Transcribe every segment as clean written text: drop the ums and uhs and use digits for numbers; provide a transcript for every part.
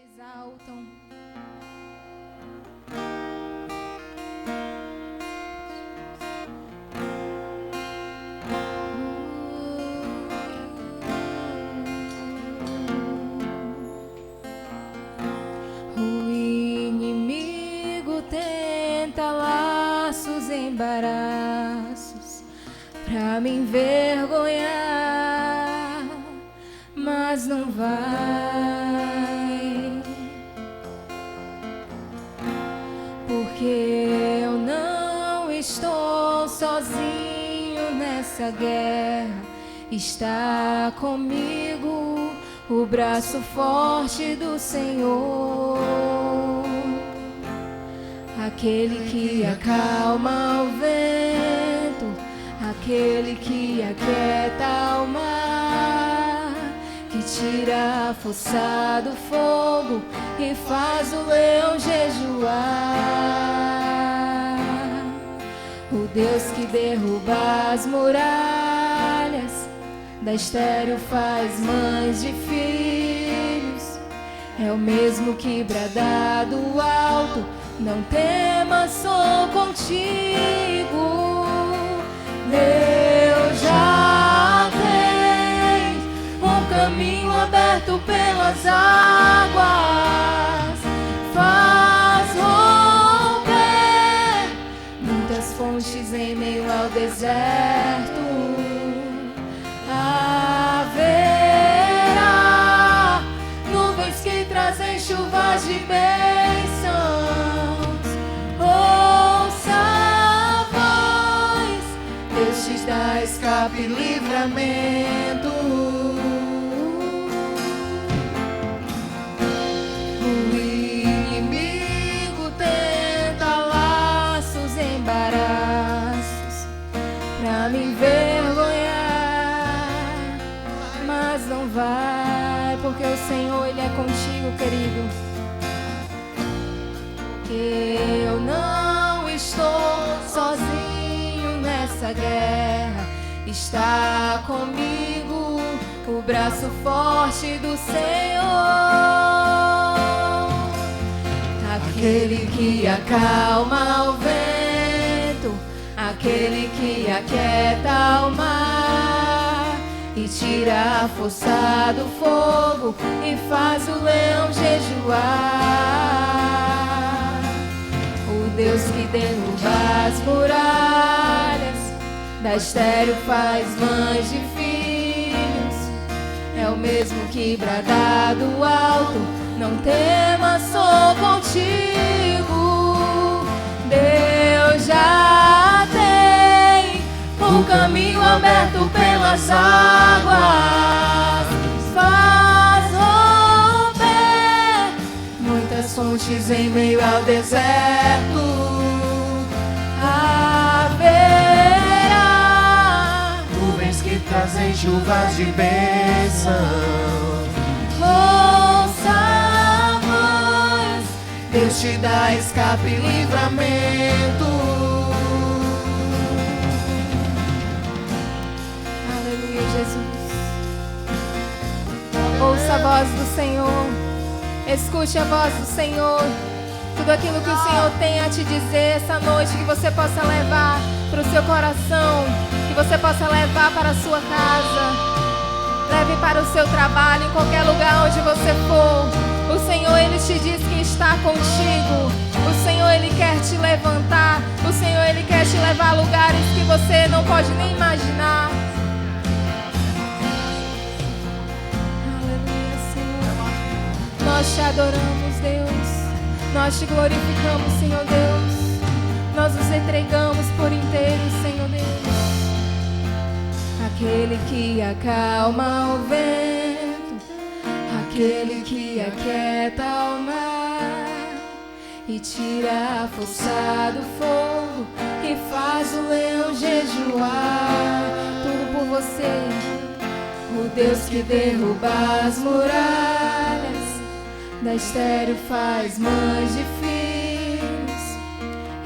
exaltam. O inimigo tenta laços, embaraços pra me envergonhar, mas não vai, porque eu não estou sozinho nessa guerra. Está comigo o braço forte do Senhor, aquele que acalma o vento, aquele que aquieta o mar, que tira a força do fogo e faz o leão jejuar. O Deus que derruba as muralhas, da estéril faz mães de filhos, é o mesmo que brada do alto: não temas, sou contigo. Deus já tem um caminho aberto pelas águas, faz romper muitas fontes em meio ao deserto. Haverá nuvens que trazem chuvas de bênçãos. Ouça a voz, Deus te dá escape e livramento. O inimigo tenta laços, embaraços pra me envergonhar, mas não vai, porque o Senhor, Ele é contigo, querido. Eu não estou sozinho nessa guerra, está comigo o braço forte do Senhor, aquele que acalma o vento, aquele que aquieta o mar, e tira a força do fogo e faz o leão jejuar. O Deus que derruba as muralhas, da estéril faz mães de filhos, é o mesmo que brada do alto: não temas, sou contigo. Deus já tem o caminho aberto pelas águas, faz romper muitas fontes em meio ao deserto. Haverá nuvens que trazem chuvas de bênção. Ouça a voz, Deus te dá escape e livramento. Aleluia, Jesus. Ouça a voz do Senhor, escute a voz do Senhor. Tudo aquilo que o Senhor tem a te dizer essa noite, que você possa levar para o seu coração, que você possa levar para a sua casa, leve para o seu trabalho, em qualquer lugar onde você for. O Senhor, Ele te diz que está contigo. O Senhor, Ele quer te levantar. O Senhor, Ele quer te levar a lugares que você não pode nem imaginar. Aleluia, Senhor. Nós te adoramos, Deus. Nós te glorificamos, Senhor Deus. Nós nos entregamos por inteiro, Senhor Deus. Aquele que acalma o vento, aquele que aquieta o mar, e tira a força do fogo, e faz o leão jejuar. Tudo por você. O Deus que derruba as muralhas, da estéril faz mães de filhos,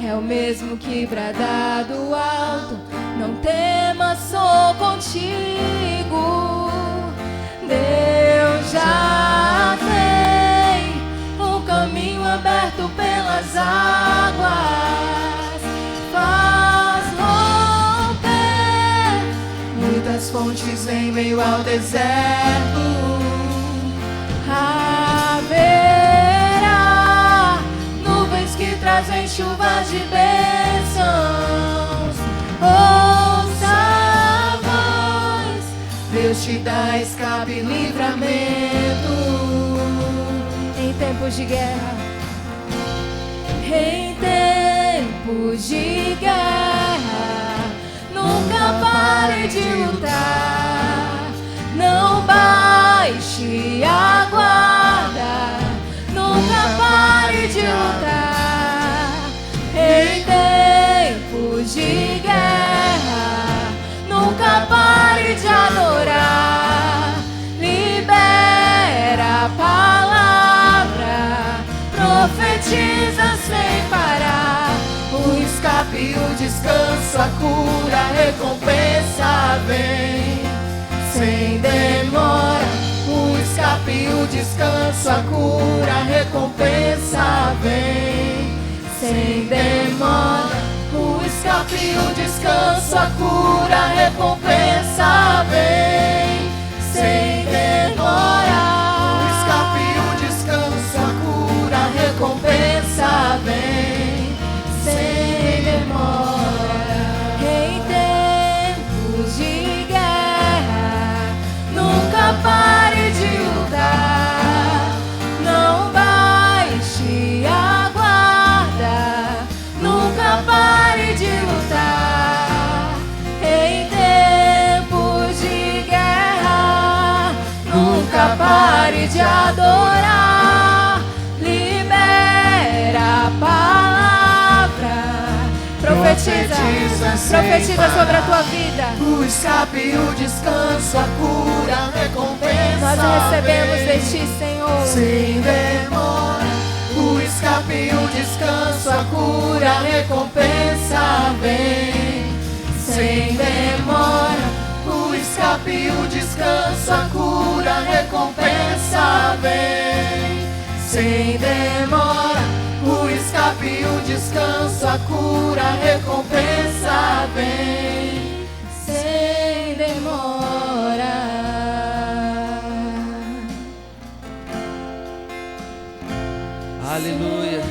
é o mesmo que brada do alto: não temas, sou contigo. Deus já tem aberto pelas águas, faz romper muitas fontes em meio ao deserto. Haverá nuvens que trazem chuvas de bênçãos. Ouça a voz, Deus te dá escape e livramento. em tempos de guerra. Em tempos de guerra, nunca pare de lutar. Não baixe a guarda, nunca pare de lutar. Em tempos de guerra, nunca pare de adorar. Libera a palavra, profetiza sem parar. O escape e o descanso, a cura, a recompensa vem sem demora. O escape e o descanso, a cura, a recompensa vem sem demora. O escape e o descanso, a cura, a recompensa vem sem demora. O escape e o descanso, a cura, a recompensa vem sem demora. Em tempos de guerra, nunca pare de lutar. Não baixe a guarda, nunca pare de lutar. Em tempos de guerra, nunca pare de adorar. Libera a palavra, profetiza sobre a tua vida. O escape e o descanso, a cura, a recompensa Nós recebemos vem de ti, Senhor. sem demora. O escape e o descanso, a cura, a recompensa vem sem demora. O escape e o descanso, a cura, a recompensa vem sem demora. O escape e o descanso, a cura, a recompensa vem Sem demora. Aleluia.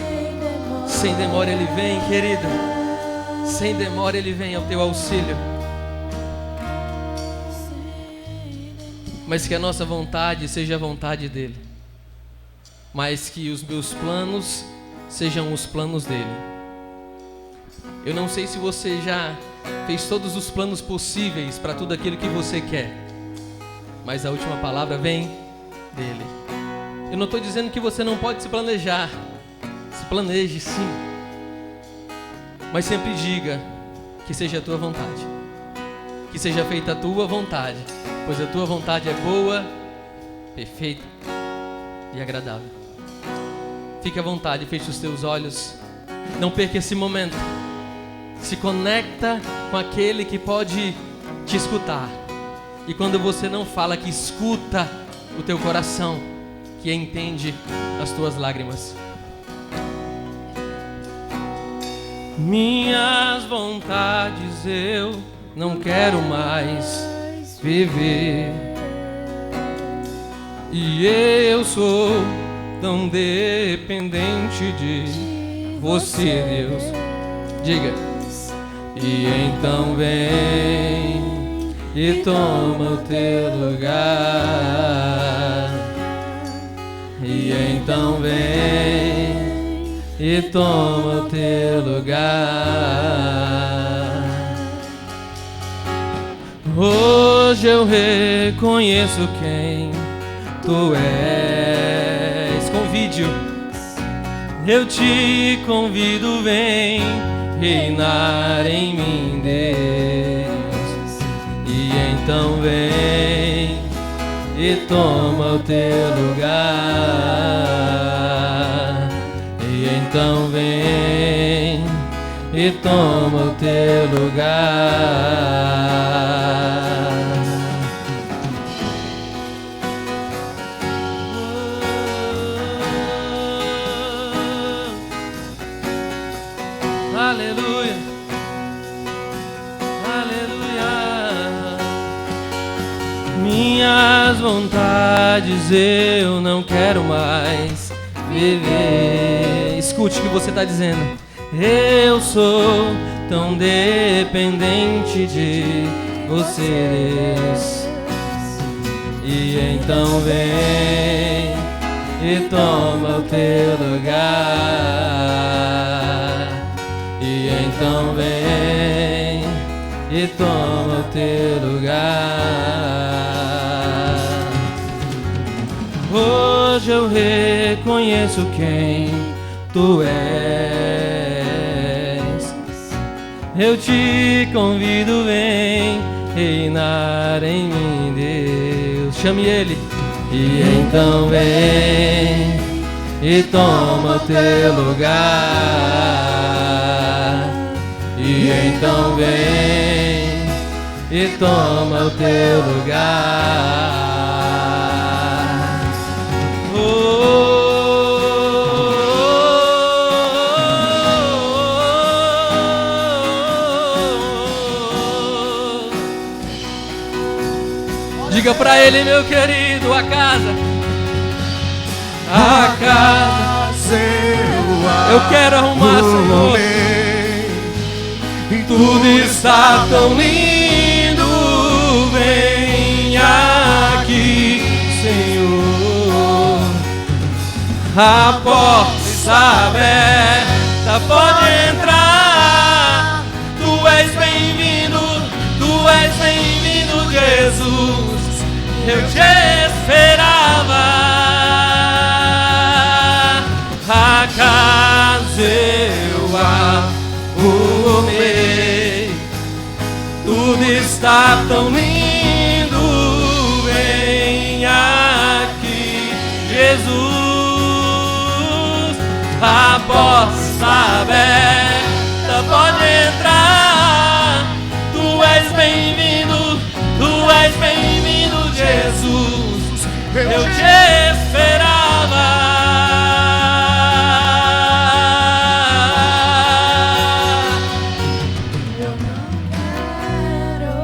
Sem demora Ele vem, querida. Sem demora Ele vem ao teu auxílio. Mas que a nossa vontade seja a vontade dEle, mas que os meus planos sejam os planos dEle. Eu não sei se você já fez todos os planos possíveis para tudo aquilo que você quer, mas a última palavra vem dEle. Eu não estou dizendo que você não pode se planejar. Se planeje sim, mas sempre diga que seja a tua vontade, que seja feita a tua vontade, pois a tua vontade é boa, perfeita e agradável. Fique à vontade, feche os teus olhos. Não perca esse momento. Se conecta com aquele que pode te escutar. E quando você não fala, que escuta o teu coração, que entende as tuas lágrimas. Minhas vontades eu não quero mais viver, e eu sou tão dependente de você, Deus. Diga. E então vem e toma o teu lugar. E então vem e toma o teu lugar. Hoje eu reconheço quem tu és. Convide-o, eu te convido, vem reinar em mim, Deus. E então vem e toma o teu lugar. E então vem e toma o teu lugar. minhas vontades eu não quero mais viver. Escute o que você está dizendo. Eu sou tão dependente de você, Deus. E então vem e toma o teu lugar. E então vem e toma o teu lugar. Hoje eu reconheço quem tu és. Eu te convido, vem reinar em mim, Deus. Chame Ele. E então vem e toma o teu lugar. E então vem e toma o teu lugar. Diga pra Ele, meu querido, a casa. A casa eu quero arrumar, Senhor. Tudo está tão lindo. Vem aqui, Senhor. A porta está aberta, pode entrar. Tu és bem-vindo, tu és bem-vindo, Jesus. Eu te esperava. A casa eu arrumei. Tudo está tão lindo. Vem aqui, Jesus. A porta está aberta, pode entrar. Tu és bem-vindo, tu és bem-vindo, Jesus. Eu te esperava. Eu não quero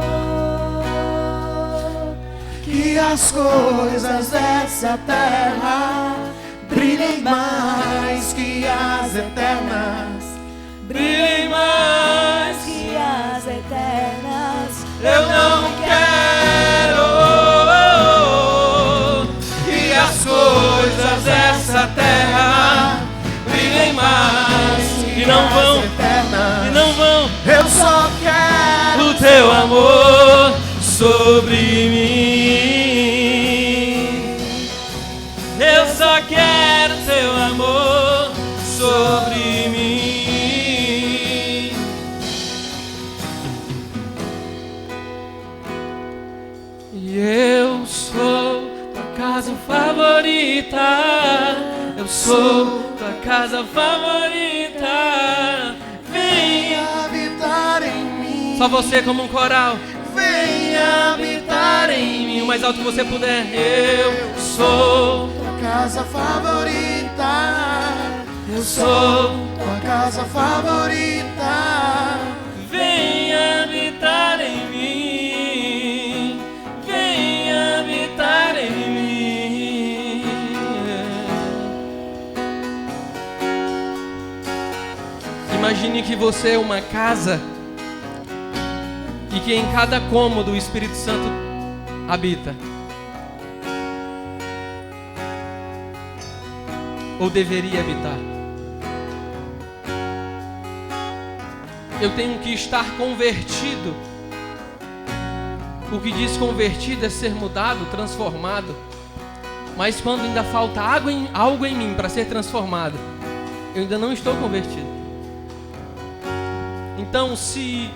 que as coisas dessa terra brilhem mais que as eternas. Brilhem mais que as eternas. Eu não quero que as coisas dessa terra brilhem mais e não vão, e não vão. Eu só quero O teu amor sobre mim. Eu só quero teu amor sobre mim. E eu sou tua casa favorita. Eu sou tua casa favorita. Vem habitar em mim. só você como um coral. Vem habitar em mim. O mais alto que você puder. Eu sou tua casa favorita. Eu sou tua casa favorita. Vem habitar em mim. Vem habitar em mim. Imagine que você é uma casa e que em cada cômodo o Espírito Santo habita. Ou deveria habitar. Eu tenho que estar convertido. O que diz convertido é ser mudado, transformado. Mas quando ainda falta algo em mim para ser transformado, eu ainda não estou convertido. Então, se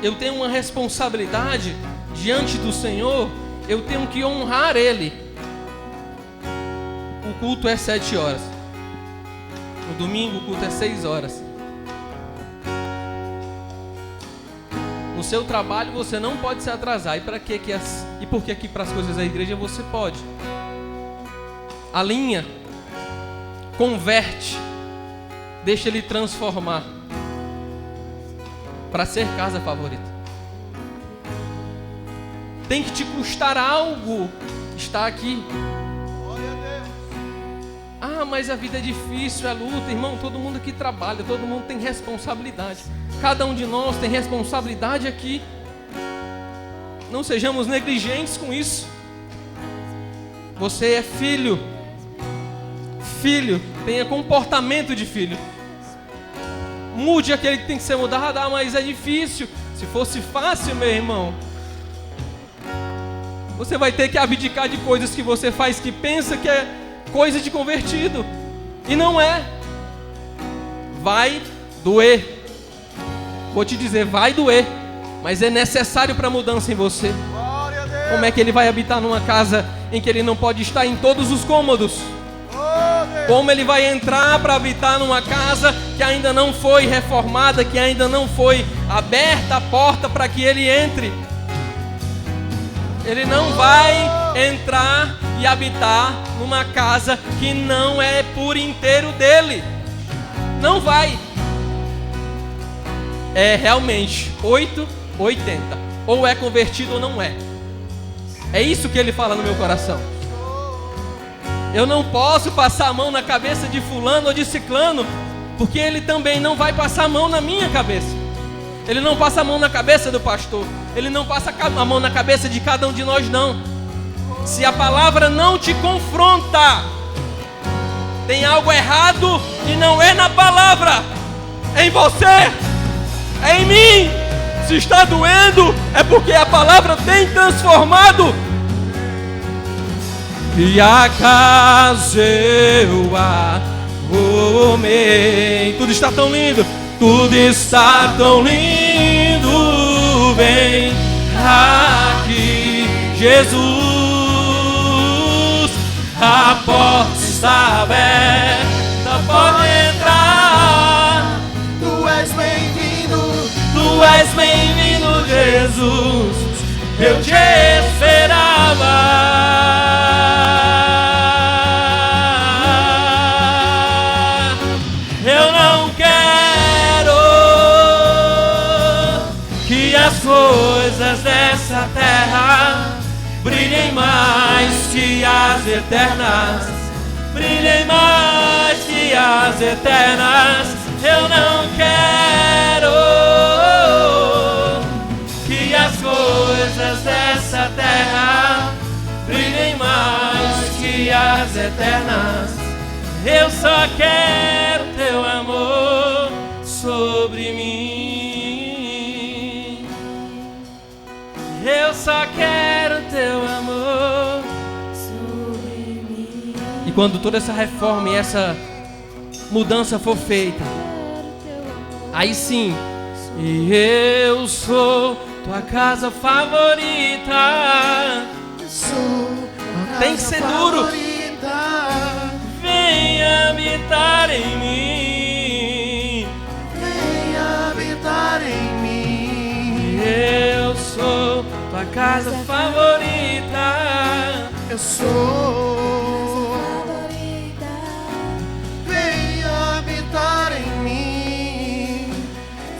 eu tenho uma responsabilidade diante do Senhor, eu tenho que honrar Ele. O culto é 7 horas. No domingo o culto é 6 horas. No seu trabalho você não pode se atrasar. E por que aqui para as coisas da igreja você pode? Alinha, converte, deixa Ele transformar para ser casa favorita. Tem que te custar algo estar aqui. Ah, mas a vida é difícil, é luta. Irmão, todo mundo aqui trabalha, todo mundo tem responsabilidade. Cada um de nós tem responsabilidade aqui. Não sejamos negligentes com isso. Você é filho. Filho, tenha comportamento de filho. Mude aquele que tem que ser mudado. Ah, mas é difícil. Se fosse fácil, meu irmão, você vai ter que abdicar de coisas que você faz que pensa que é coisa de convertido. E não é. Vai doer. Vou te dizer, vai doer. Mas é necessário para a mudança em você. Como é que ele vai habitar numa casa em que ele não pode estar em todos os cômodos? Como ele vai entrar para habitar numa casa que ainda não foi reformada, que ainda não foi aberta a porta para que ele entre? Ele não vai entrar e habitar numa casa que não é por inteiro dele. Não vai. É realmente 8-80. Ou é convertido ou não é. É isso que ele fala no meu coração. Eu não posso passar a mão na cabeça de fulano ou de ciclano, porque ele também não vai passar a mão na minha cabeça. Ele não passa a mão na cabeça do pastor. Ele não passa a mão na cabeça de cada um de nós, não. Se a palavra não te confronta, tem algo errado e não é na palavra, é em você, é em mim. Se está doendo, é porque a palavra tem transformado. E acaso eu arrumei. Tudo está tão lindo, tudo está tão lindo. Vem aqui, Jesus. A porta está aberta, pode entrar. Tu és bem-vindo, Tu és bem-vindo, Jesus. Eu te esperava. Eu não quero que as coisas dessa terra brilhem mais que as eternas. Brilhem mais que as eternas. Eu não quero que as coisas dessa terra brilhem mais que as eternas. Eu só quero teu amor sobre mim. Eu só quero teu amor sobre mim. E quando toda essa reforma e essa mudança for feita, aí sim, e eu sou tua casa favorita. Tem que ser duro. Vem habitar em mim. Vem habitar em mim. Eu sou tua casa favorita. Eu sou. Vem habitar em mim.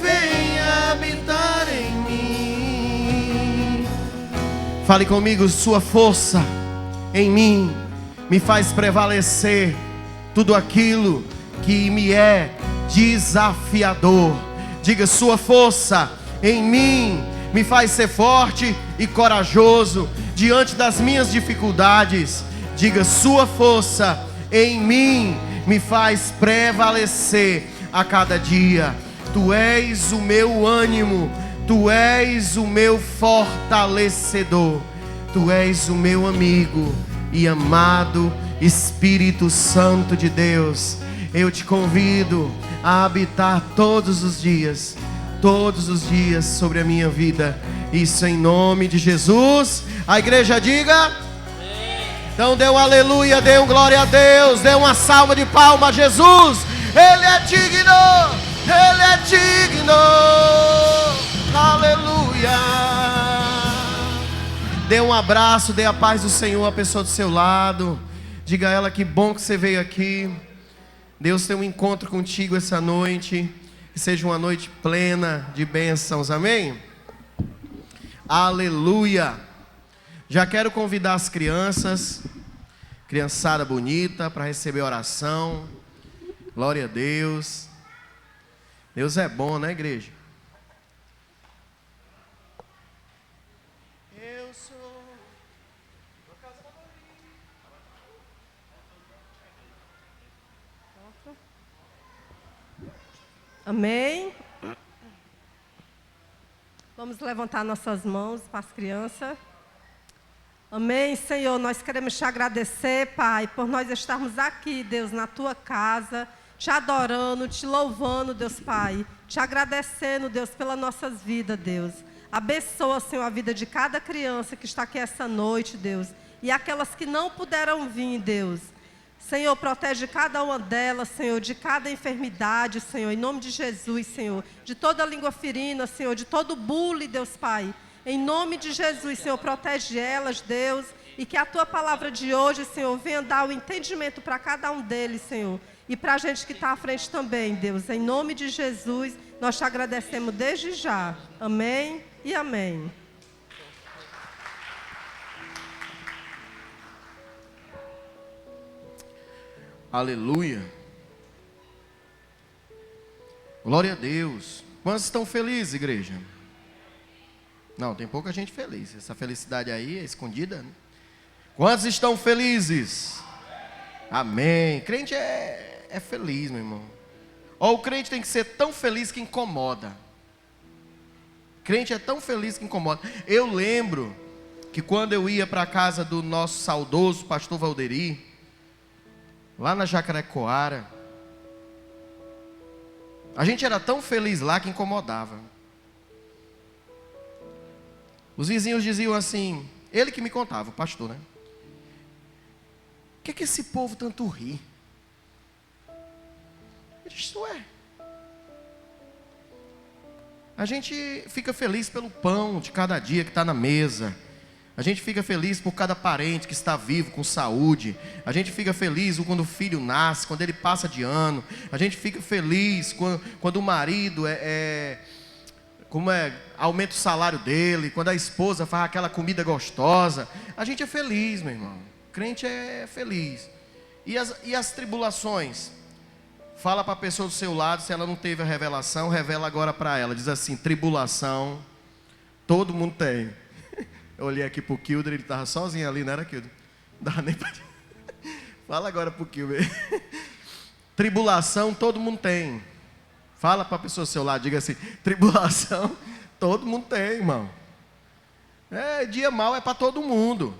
Vem habitar em mim. Fale comigo, sua força em mim me faz prevalecer tudo aquilo que me é desafiador. Diga, sua força em mim me faz ser forte e corajoso diante das minhas dificuldades. Diga, sua força em mim me faz prevalecer a cada dia. Tu és o meu ânimo, tu és o meu fortalecedor, tu és o meu amigo e amado Espírito Santo de Deus. Eu te convido a habitar todos os dias sobre a minha vida. Isso em nome de Jesus. A igreja diga. Então dê um aleluia, dê um glória a Deus, dê uma salva de palmas a Jesus. Ele é digno, Ele é digno. Aleluia. Dê um abraço, dê a paz do Senhor à pessoa do seu lado. Diga a ela que bom que você veio aqui. Deus tem um encontro contigo essa noite. Que seja uma noite plena de bênçãos, amém? Aleluia. Já quero convidar as crianças, criançada bonita, para receber oração. Glória a Deus. Deus é bom, né, igreja? Eu sou... Amém. Vamos levantar nossas mãos para as crianças. Amém, Senhor, nós queremos te agradecer, Pai, por nós estarmos aqui, Deus, na tua casa, te adorando, te louvando, Deus Pai, te agradecendo, Deus, pelas nossas vidas, Deus. Abençoa, Senhor, a vida de cada criança que está aqui essa noite, Deus, e aquelas que não puderam vir, Deus. Senhor, protege cada uma delas, Senhor, de cada enfermidade, Senhor, em nome de Jesus, Senhor, de toda língua ferina, Senhor, de todo bullying, Deus Pai. Em nome de Jesus, Senhor, protege elas, Deus, e que a tua palavra de hoje, Senhor, venha dar o entendimento para cada um deles, Senhor, e para a gente que está à frente também, Deus. Em nome de Jesus, nós te agradecemos desde já. Amém e amém. Aleluia. Glória a Deus. Quantos estão felizes, igreja? Não, tem pouca gente feliz. Essa felicidade aí é escondida, né? Quantos estão felizes? Amém. Crente é feliz, meu irmão. Ó, o crente tem que ser tão feliz que incomoda. Crente é tão feliz que incomoda. Eu lembro que quando eu ia para a casa do nosso saudoso pastor Valderi, lá na Jacarecoara, a gente era tão feliz lá que incomodava. Os vizinhos diziam assim, ele que me contava, o pastor, né? O que é que esse povo tanto ri? Eu disse, ué. A gente fica feliz pelo pão de cada dia que está na mesa. A gente fica feliz por cada parente que está vivo, com saúde. A gente fica feliz quando o filho nasce, quando ele passa de ano. A gente fica feliz quando o marido aumenta o salário dele, quando a esposa faz aquela comida gostosa. A gente é feliz, meu irmão. Crente é feliz. E as tribulações? Fala para a pessoa do seu lado, se ela não teve a revelação, revela agora para ela. Diz assim, tribulação, todo mundo tem. Eu olhei aqui para o Kilder, ele estava sozinho ali, não era, Kilder? Não dava nem para... Fala agora para o Kilder. Tribulação, todo mundo tem. Fala para a pessoa do seu lado, diga assim, tribulação, todo mundo tem, irmão. Dia mau é para todo mundo.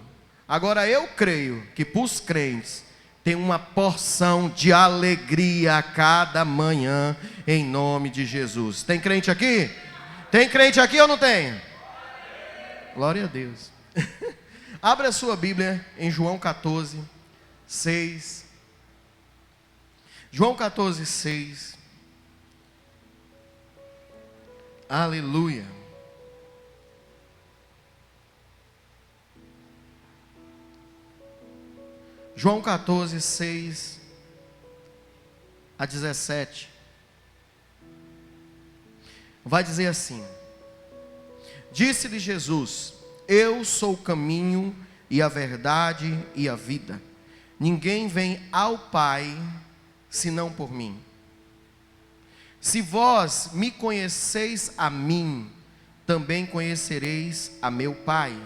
Agora eu creio que para os crentes tem uma porção de alegria a cada manhã, em nome de Jesus. Tem crente aqui? Tem crente aqui ou não tem? Glória a Deus. Abra a sua Bíblia em João 14, 6. João 14, 6. Aleluia. João 14, 6 a 17. Vai dizer assim: disse-lhe Jesus, eu sou o caminho e a verdade e a vida. Ninguém vem ao Pai, senão por mim. Se vós me conheceis a mim, também conhecereis a meu Pai.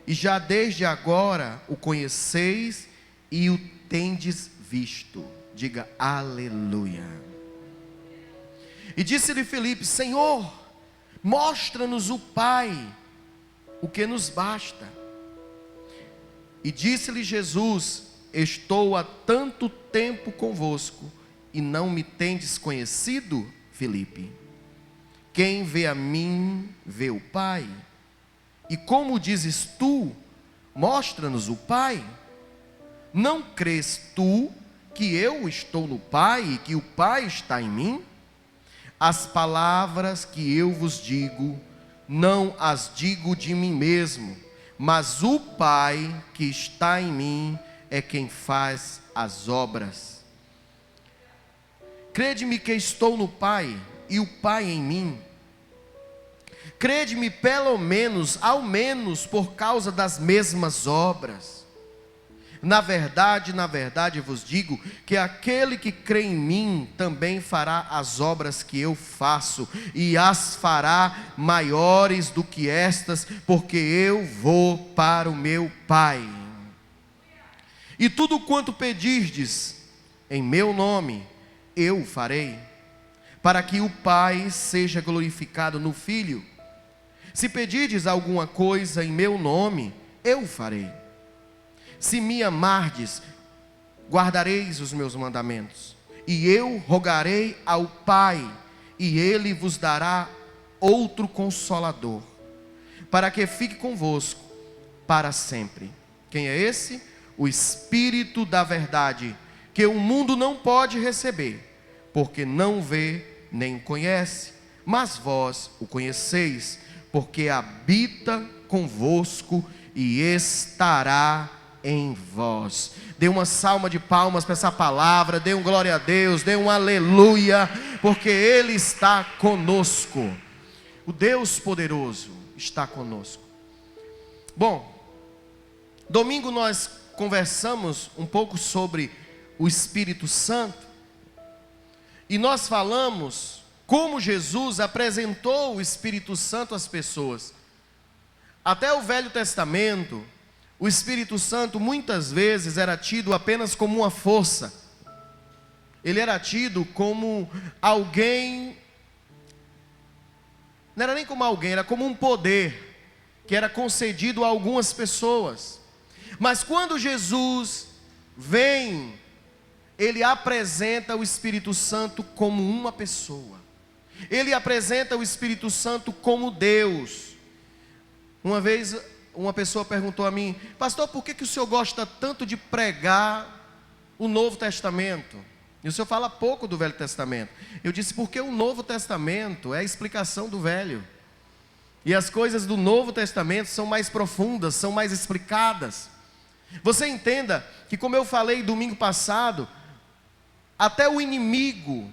E já desde agora o conheceis e o tendes visto. Diga aleluia. E disse-lhe Filipe, Senhor, mostra-nos o Pai, o que nos basta. E disse-lhe Jesus, estou há tanto tempo convosco, e não me tendes conhecido, Filipe? Quem vê a mim, vê o Pai. E como dizes tu, mostra-nos o Pai? Não crês tu que eu estou no Pai e que o Pai está em mim? As palavras que eu vos digo, não as digo de mim mesmo, mas o Pai que está em mim é quem faz as obras. Crede-me que estou no Pai e o Pai em mim. crede-me pelo menos, ao menos por causa das mesmas obras. Na verdade vos digo que aquele que crê em mim também fará as obras que eu faço, e as fará maiores do que estas, porque eu vou para o meu Pai. E tudo quanto pedirdes em meu nome, eu farei, para que o Pai seja glorificado no Filho. Se pedirdes alguma coisa em meu nome, eu farei. Se me amardes, guardareis os meus mandamentos, e eu rogarei ao Pai, e Ele vos dará outro Consolador, para que fique convosco para sempre. Quem é esse? O Espírito da verdade, que o mundo não pode receber, porque não vê nem o conhece, mas vós o conheceis, porque habita convosco e estará em vós. Dê uma salva de palmas para essa palavra, dê um glória a Deus, dê um aleluia, porque Ele está conosco. O Deus poderoso está conosco. Bom, domingo nós conversamos um pouco sobre o Espírito Santo, e nós falamos como Jesus apresentou o Espírito Santo às pessoas. Até o Velho Testamento, o Espírito Santo muitas vezes era tido apenas como uma força. Ele era tido como alguém, não era nem como alguém, era como um poder que era concedido a algumas pessoas. Mas quando Jesus vem, Ele apresenta o Espírito Santo como uma pessoa. Ele apresenta o Espírito Santo como Deus. Uma vez uma pessoa perguntou a mim: pastor, por que o senhor gosta tanto de pregar o Novo Testamento? E o senhor fala pouco do Velho Testamento. Eu disse: porque o Novo Testamento é a explicação do Velho. E as coisas do Novo Testamento são mais profundas, são mais explicadas. Você entenda que, como eu falei domingo passado, até o inimigo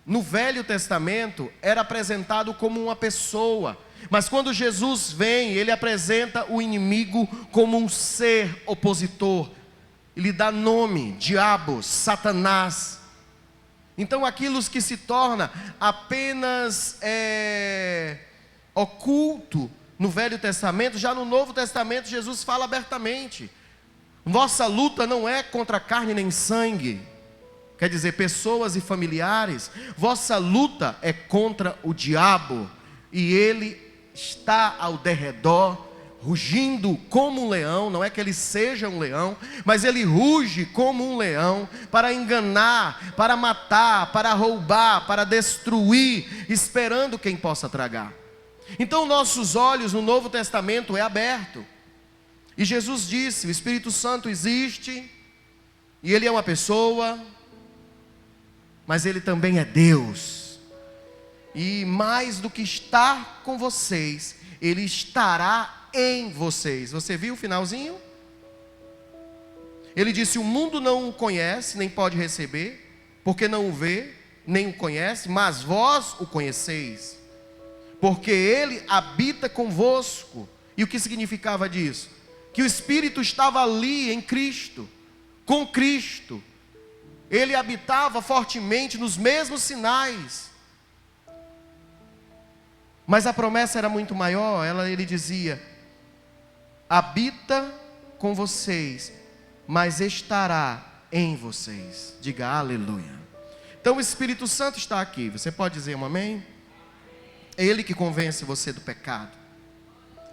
no Velho Testamento era apresentado como uma pessoa. Mas quando Jesus vem, Ele apresenta o inimigo como um ser opositor. Ele dá nome: diabo, Satanás. Então aquilo que se torna apenas oculto no Velho Testamento, já no Novo Testamento Jesus fala abertamente: vossa luta não é contra carne nem sangue, quer dizer, pessoas e familiares. Vossa luta é contra o diabo, e ele está ao derredor, rugindo como um leão. Não é que ele seja um leão, mas ele ruge como um leão, para enganar, para matar, para roubar, para destruir, esperando quem possa tragar. Então nossos olhos no Novo Testamento é aberto, e Jesus disse: o Espírito Santo existe, e Ele é uma pessoa, mas Ele também é Deus. E mais do que estar com vocês, Ele estará em vocês. Você viu o finalzinho? Ele disse: o mundo não o conhece, nem pode receber, porque não o vê, nem o conhece, mas vós o conheceis, porque Ele habita convosco. E o que significava disso? Que o Espírito estava ali em Cristo, com Cristo. Ele habitava fortemente nos mesmos sinais. Mas a promessa era muito maior. Ele dizia: habita com vocês, mas estará em vocês. Diga aleluia. Então o Espírito Santo está aqui. Você pode dizer um amém? É Ele que convence você do pecado.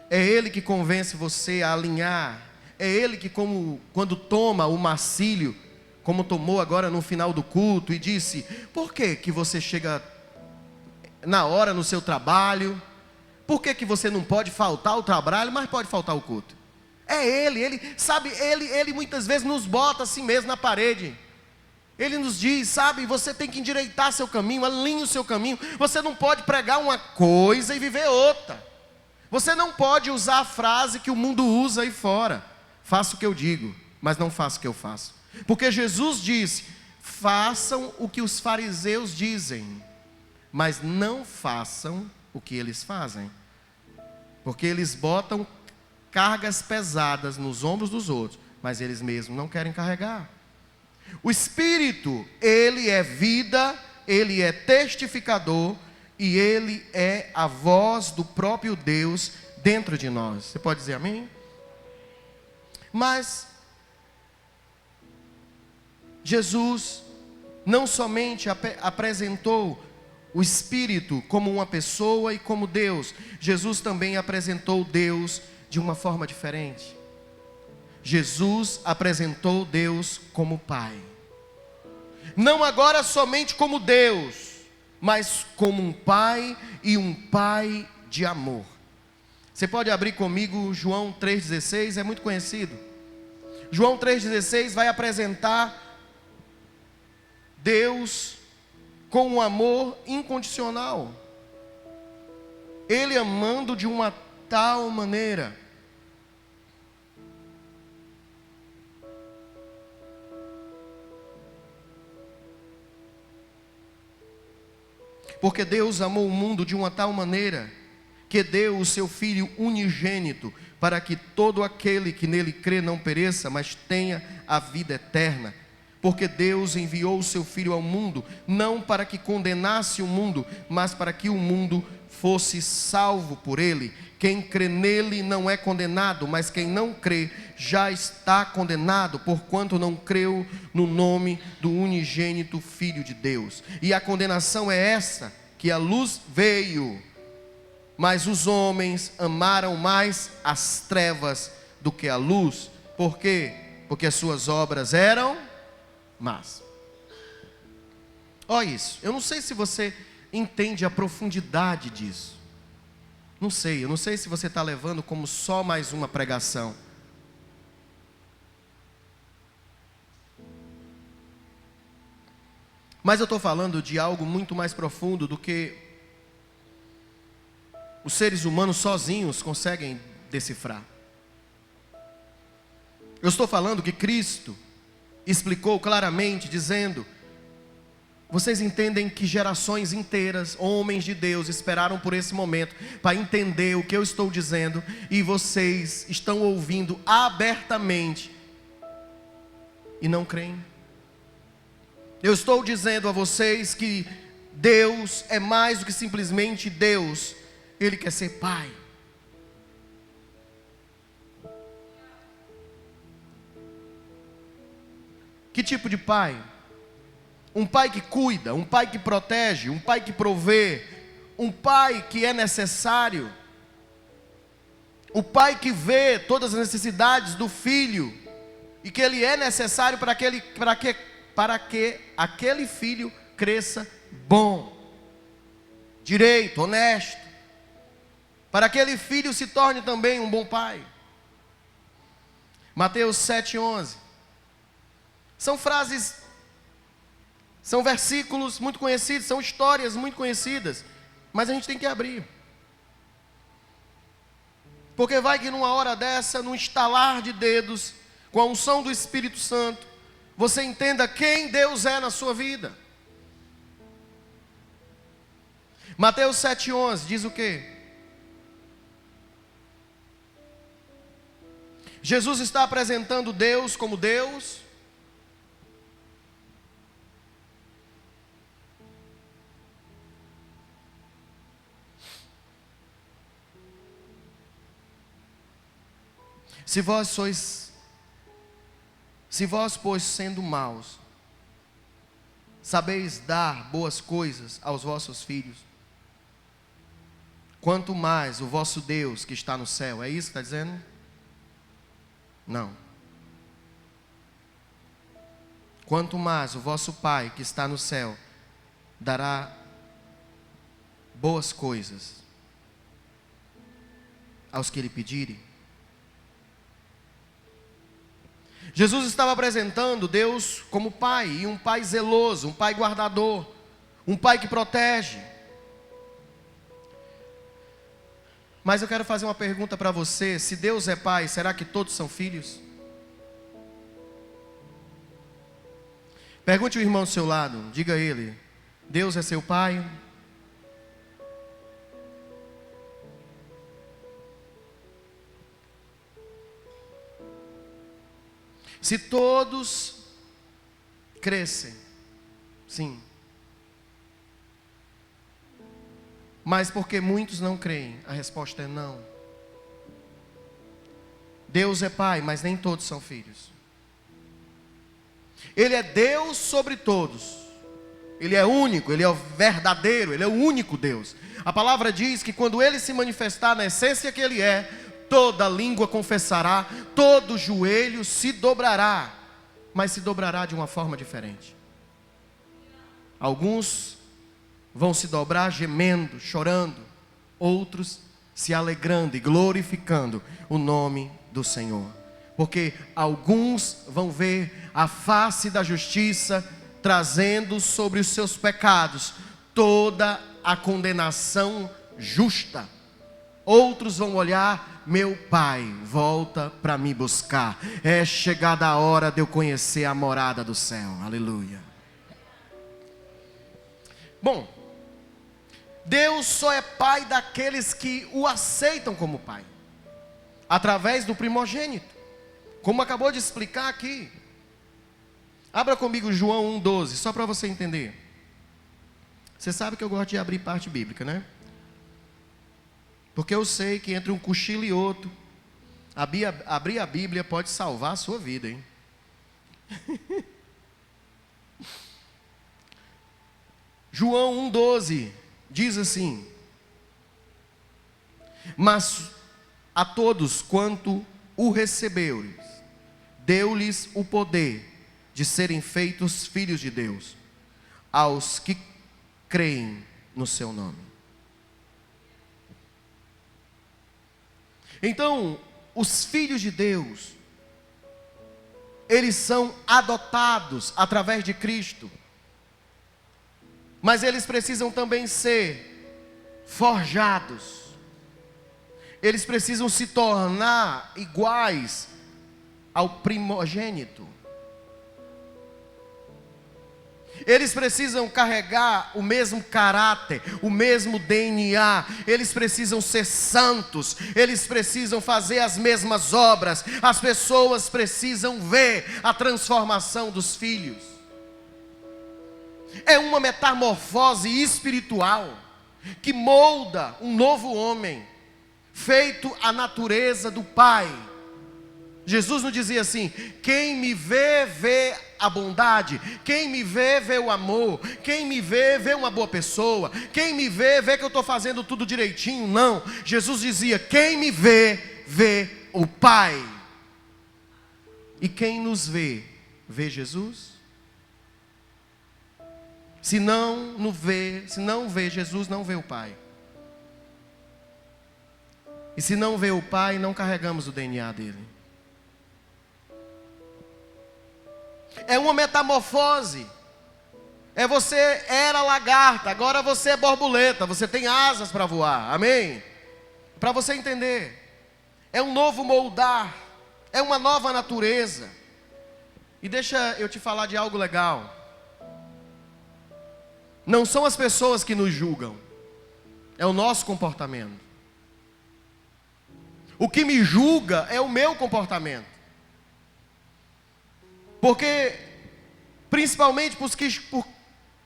É Ele que convence você a alinhar. É Ele que, quando toma o macilho, como tomou agora no final do culto, e disse: por que você chega na hora no seu trabalho? Por que você não pode faltar ao trabalho, mas pode faltar ao culto? É Ele, sabe, Ele muitas vezes nos bota assim mesmo na parede. Ele nos diz: sabe, você tem que endireitar seu caminho, alinhe o seu caminho. Você não pode pregar uma coisa e viver outra. Você não pode usar a frase que o mundo usa aí fora: faça o que eu digo, mas não faça o que eu faço. Porque Jesus disse: façam o que os fariseus dizem, mas não façam o que eles fazem. Porque eles botam cargas pesadas nos ombros dos outros, mas eles mesmos não querem carregar. O Espírito, ele é vida, ele é testificador e ele é a voz do próprio Deus dentro de nós. Você pode dizer amém? Mas Jesus não somente apresentou o Espírito como uma pessoa e como Deus, Jesus também apresentou Deus de uma forma diferente. Jesus apresentou Deus como Pai. Não agora somente como Deus, mas como um Pai e um Pai de amor. Você pode abrir comigo João 3,16, é muito conhecido. João 3,16 vai apresentar Deus com um amor incondicional. Ele amando de uma tal maneira. Porque Deus amou o mundo de uma tal maneira que deu o seu Filho unigênito, para que todo aquele que nele crê não pereça, mas tenha a vida eterna. Porque Deus enviou o seu Filho ao mundo, não para que condenasse o mundo, mas para que o mundo fosse salvo por ele. Quem crê nele não é condenado, mas quem não crê já está condenado, porquanto não creu no nome do unigênito Filho de Deus. E a condenação é essa, que a luz veio, mas os homens amaram mais as trevas do que a luz. Por quê? Porque as suas obras eram más. Olha isso, eu não sei se você entende a profundidade disso. Eu não sei se você está levando como só mais uma pregação. Mas eu estou falando de algo muito mais profundo do que os seres humanos sozinhos conseguem decifrar. Eu estou falando que Cristo explicou claramente, dizendo: vocês entendem que gerações inteiras, homens de Deus, esperaram por esse momento para entender o que eu estou dizendo, e vocês estão ouvindo abertamente e não creem. Eu estou dizendo a vocês que Deus é mais do que simplesmente Deus. Ele quer ser Pai. Que tipo de Pai? Um Pai que cuida, um Pai que protege, um Pai que provê, um Pai que é necessário, o Pai que vê todas as necessidades do Filho e que Ele é necessário para que aquele Filho cresça bom, direito, honesto, para que aquele Filho se torne também um bom Pai. Mateus 7,11. São frases, são versículos muito conhecidos, são histórias muito conhecidas, mas a gente tem que abrir. Porque vai que numa hora dessa, num estalar de dedos, com a unção do Espírito Santo, você entenda quem Deus é na sua vida. Mateus 7,11 diz o quê? Jesus está apresentando Deus como Deus. Se vós, pois, sendo maus, sabeis dar boas coisas aos vossos filhos, quanto mais o vosso Deus que está no céu. É isso que está dizendo? Não. Quanto mais o vosso Pai que está no céu dará boas coisas aos que lhe pedirem. Jesus estava apresentando Deus como Pai, e um Pai zeloso, um Pai guardador, um Pai que protege. Mas eu quero fazer uma pergunta para você: se Deus é Pai, será que todos são filhos? Pergunte ao irmão ao seu lado, diga a ele: Deus é seu Pai? Se todos crescem, sim. Mas porque muitos não creem, a resposta é não. Deus é Pai, mas nem todos são filhos. Ele é Deus sobre todos. Ele é único, Ele é o verdadeiro, Ele é o único Deus. A palavra diz que quando Ele se manifestar na essência que Ele é, toda língua confessará, todo joelho se dobrará, mas se dobrará de uma forma diferente. Alguns vão se dobrar gemendo, chorando, outros se alegrando e glorificando o nome do Senhor. Porque alguns vão ver a face da justiça trazendo sobre os seus pecados toda a condenação justa. Outros vão olhar, meu Pai volta para me buscar. É chegada a hora de eu conhecer a morada do céu. Aleluia. Bom, Deus só é Pai daqueles que o aceitam como Pai, através do primogênito, como acabou de explicar aqui. Abra comigo João 1,12, só para você entender. Você sabe que eu gosto de abrir parte bíblica, né? Porque eu sei que entre um cochilo e outro, abrir a Bíblia pode salvar a sua vida, hein? João 1,12 diz assim: mas a todos quanto o receberam, deu-lhes o poder de serem feitos filhos de Deus, aos que creem no seu nome. Então, os filhos de Deus, eles são adotados através de Cristo, mas eles precisam também ser forjados, eles precisam se tornar iguais ao primogênito. Eles precisam carregar o mesmo caráter, o mesmo DNA. Eles precisam ser santos. Eles precisam fazer as mesmas obras. As pessoas precisam ver a transformação dos filhos. É uma metamorfose espiritual que molda um novo homem, feito à natureza do Pai. Jesus nos dizia assim: quem me vê, vê a bondade. Quem me vê, vê o amor. Quem me vê, vê uma boa pessoa. Quem me vê, vê que eu estou fazendo tudo direitinho. Não, Jesus dizia: quem me vê, vê o Pai. E quem nos vê, vê Jesus? Se não vê Jesus, não vê o Pai. E se não vê o Pai, não carregamos o DNA dele. É uma metamorfose. É você era lagarta, agora você é borboleta. Você tem asas para voar, amém? Para você entender, é um novo moldar, é uma nova natureza. E deixa eu te falar de algo legal. Não são as pessoas que nos julgam, é o nosso comportamento. O que me julga é o meu comportamento. Porque, principalmente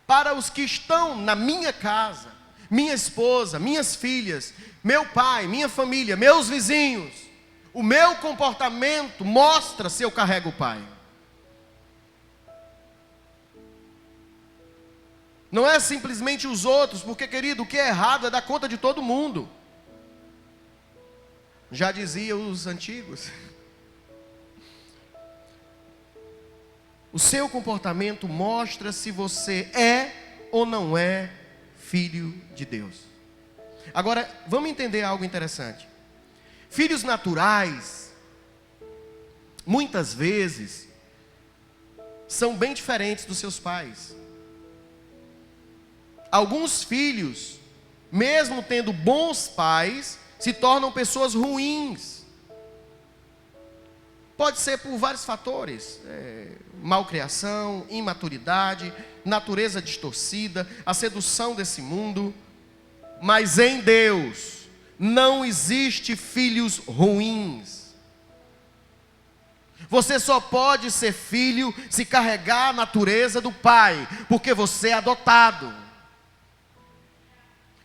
para os que estão na minha casa, minha esposa, minhas filhas, meu pai, minha família, meus vizinhos, o meu comportamento mostra se eu carrego o Pai. Não é simplesmente os outros, porque, querido, o que é errado é dar conta de todo mundo. Já diziam os antigos. O seu comportamento mostra se você é ou não é filho de Deus. Agora, vamos entender algo interessante. Filhos naturais, muitas vezes, são bem diferentes dos seus pais. Alguns filhos, mesmo tendo bons pais, se tornam pessoas ruins. Pode ser por vários fatores, malcriação, imaturidade, natureza distorcida, a sedução desse mundo. Mas em Deus não existe filhos ruins. Você só pode ser filho se carregar a natureza do Pai, porque você é adotado.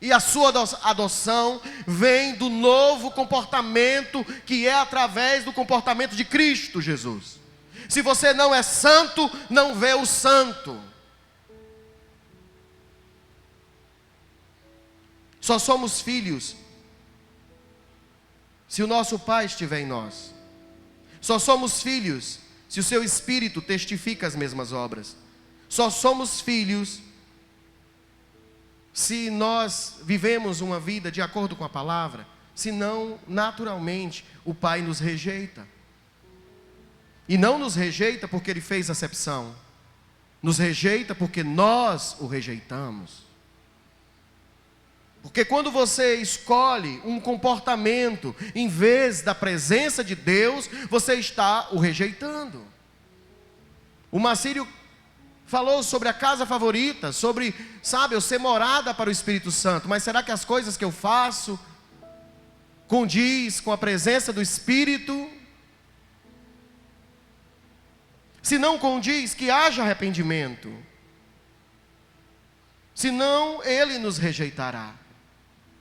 E a sua adoção vem do novo comportamento, que é através do comportamento de Cristo Jesus. Se você não é santo, não vê o santo. Só somos filhos se o nosso Pai estiver em nós. Só somos filhos se o seu Espírito testifica as mesmas obras. Só somos filhos se nós vivemos uma vida de acordo com a palavra. Senão, naturalmente, o Pai nos rejeita. E não nos rejeita porque Ele fez acepção. Nos rejeita porque nós o rejeitamos. Porque quando você escolhe um comportamento em vez da presença de Deus, você está o rejeitando. O Marcílio falou sobre a casa favorita, sobre, eu ser morada para o Espírito Santo. Mas será que as coisas que eu faço condiz com a presença do Espírito? Se não condiz, que haja arrependimento. Senão Ele nos rejeitará.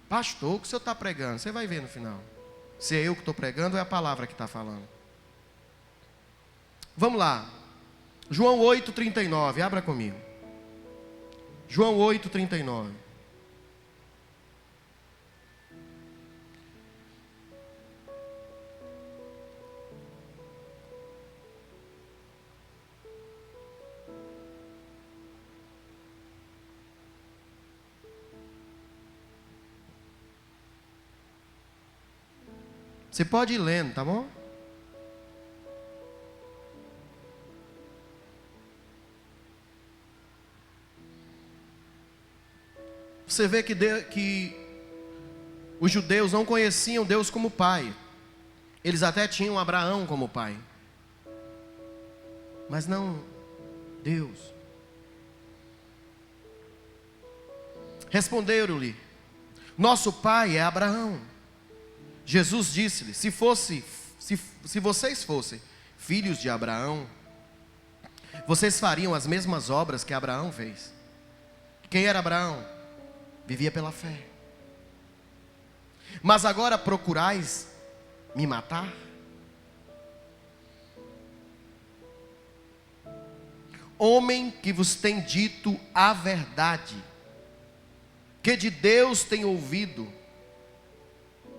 Pastor, o que o senhor está pregando? Você vai ver no final. Se é eu que estou pregando ou é a palavra que está falando. Vamos lá. João 8,39. Abra comigo. João 8,39. Você pode ir lendo, tá bom? Você vê que os judeus não conheciam Deus como pai. Eles até tinham Abraão como pai. Mas não Deus. Responderam-lhe: nosso pai é Abraão. Jesus disse-lhe: se vocês fossem filhos de Abraão, vocês fariam as mesmas obras que Abraão fez. Quem era Abraão? Vivia pela fé. Mas agora procurais me matar? Homem que vos tem dito a verdade, que de Deus tem ouvido.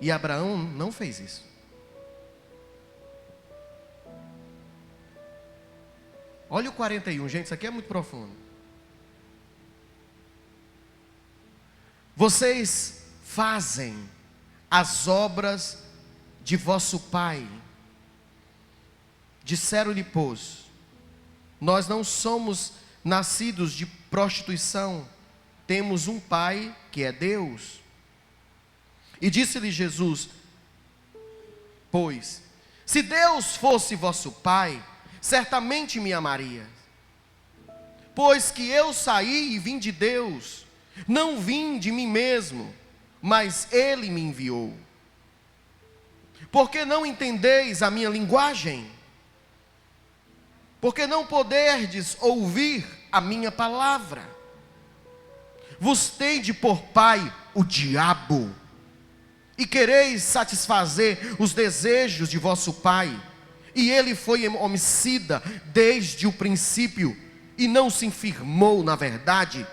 E Abraão não fez isso. Olha o 41, gente, isso aqui é muito profundo. Vocês fazem as obras de vosso pai. Disseram-lhe, pois, nós não somos nascidos de prostituição, temos um pai que é Deus. E disse-lhe Jesus: pois, se Deus fosse vosso pai, certamente me amaria. Pois que eu saí e vim de Deus, não vim de mim mesmo, mas Ele me enviou. Porque não entendeis a minha linguagem? Porque não poderdes ouvir a minha palavra? Vos tende por pai o diabo, e quereis satisfazer os desejos de vosso pai. E ele foi homicida desde o princípio, e não se firmou na verdade,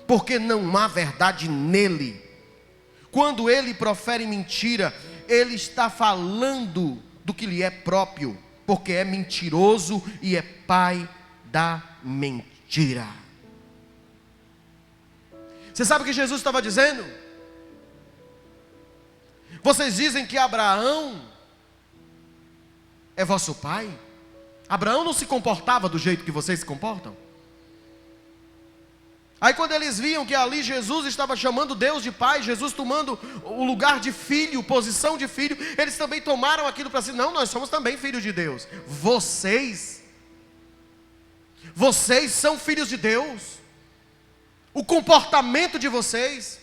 porque não há verdade nele. Quando ele profere mentira, ele está falando do que lhe é próprio, porque é mentiroso e é pai da mentira. Você sabe o que Jesus estava dizendo? Vocês dizem que Abraão é vosso pai? Abraão não se comportava do jeito que vocês se comportam? Aí quando eles viam que ali Jesus estava chamando Deus de pai, Jesus tomando o lugar de filho, posição de filho, eles também tomaram aquilo para si. Não, nós somos também filhos de Deus. Vocês são filhos de Deus. O comportamento de vocês.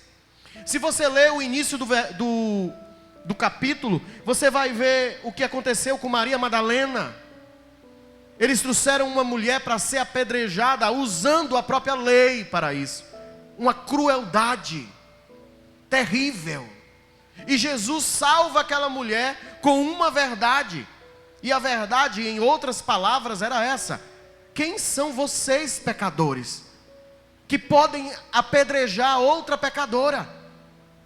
Se você ler o início do capítulo, você vai ver o que aconteceu com Maria Madalena. Eles trouxeram uma mulher para ser apedrejada, usando a própria lei para isso. Uma crueldade terrível. E Jesus salva aquela mulher com uma verdade. E a verdade, em outras palavras, era essa: quem são vocês, pecadores, que podem apedrejar outra pecadora?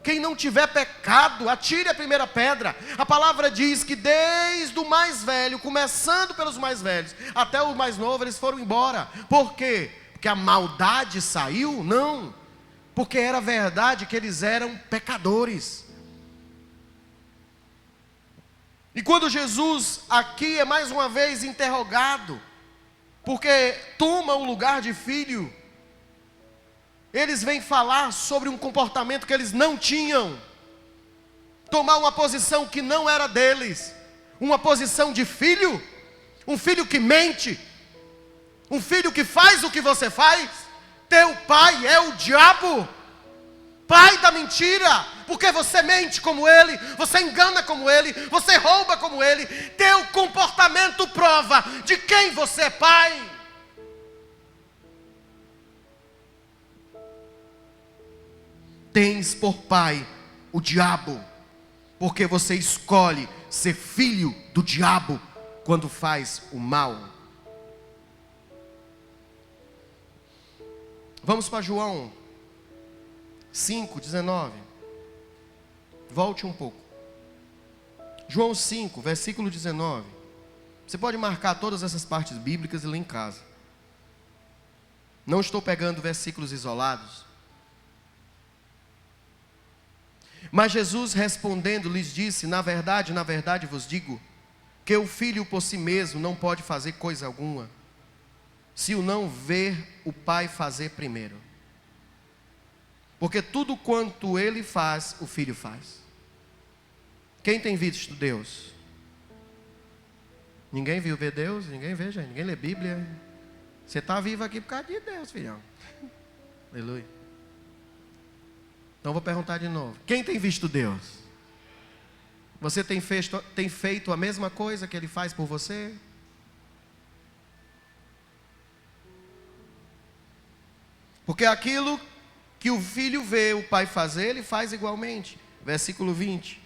Quem não tiver pecado, atire a primeira pedra. A palavra diz que desde o mais velho, começando pelos mais velhos, até o mais novo, eles foram embora. Por quê? Porque a maldade saiu? Não. Porque era verdade que eles eram pecadores. E quando Jesus aqui é mais uma vez interrogado, porque toma o lugar de filho, eles vêm falar sobre um comportamento que eles não tinham, tomar uma posição que não era deles, uma posição de filho, um filho que mente, um filho que faz o que você faz. Teu pai é o diabo, pai da mentira, porque você mente como ele, você engana como ele, você rouba como ele. Teu comportamento prova de quem você é pai. Tens por pai o diabo, porque você escolhe ser filho do diabo quando faz o mal. Vamos para João 5:19. Volte um pouco. João 5, versículo 19. Você pode marcar todas essas partes bíblicas e ler em casa. Não estou pegando versículos isolados. Mas Jesus respondendo lhes disse: na verdade vos digo, que o filho por si mesmo não pode fazer coisa alguma, se o não ver o pai fazer primeiro. Porque tudo quanto ele faz, o filho faz. Quem tem visto Deus? Ninguém viu ver Deus? Ninguém vê, gente. Ninguém lê Bíblia. Você está vivo aqui por causa de Deus, filhão. Aleluia. Então vou perguntar de novo. Quem tem visto Deus? Você tem feito a mesma coisa que Ele faz por você? Porque aquilo que o filho vê o pai fazer, ele faz igualmente. Versículo 20.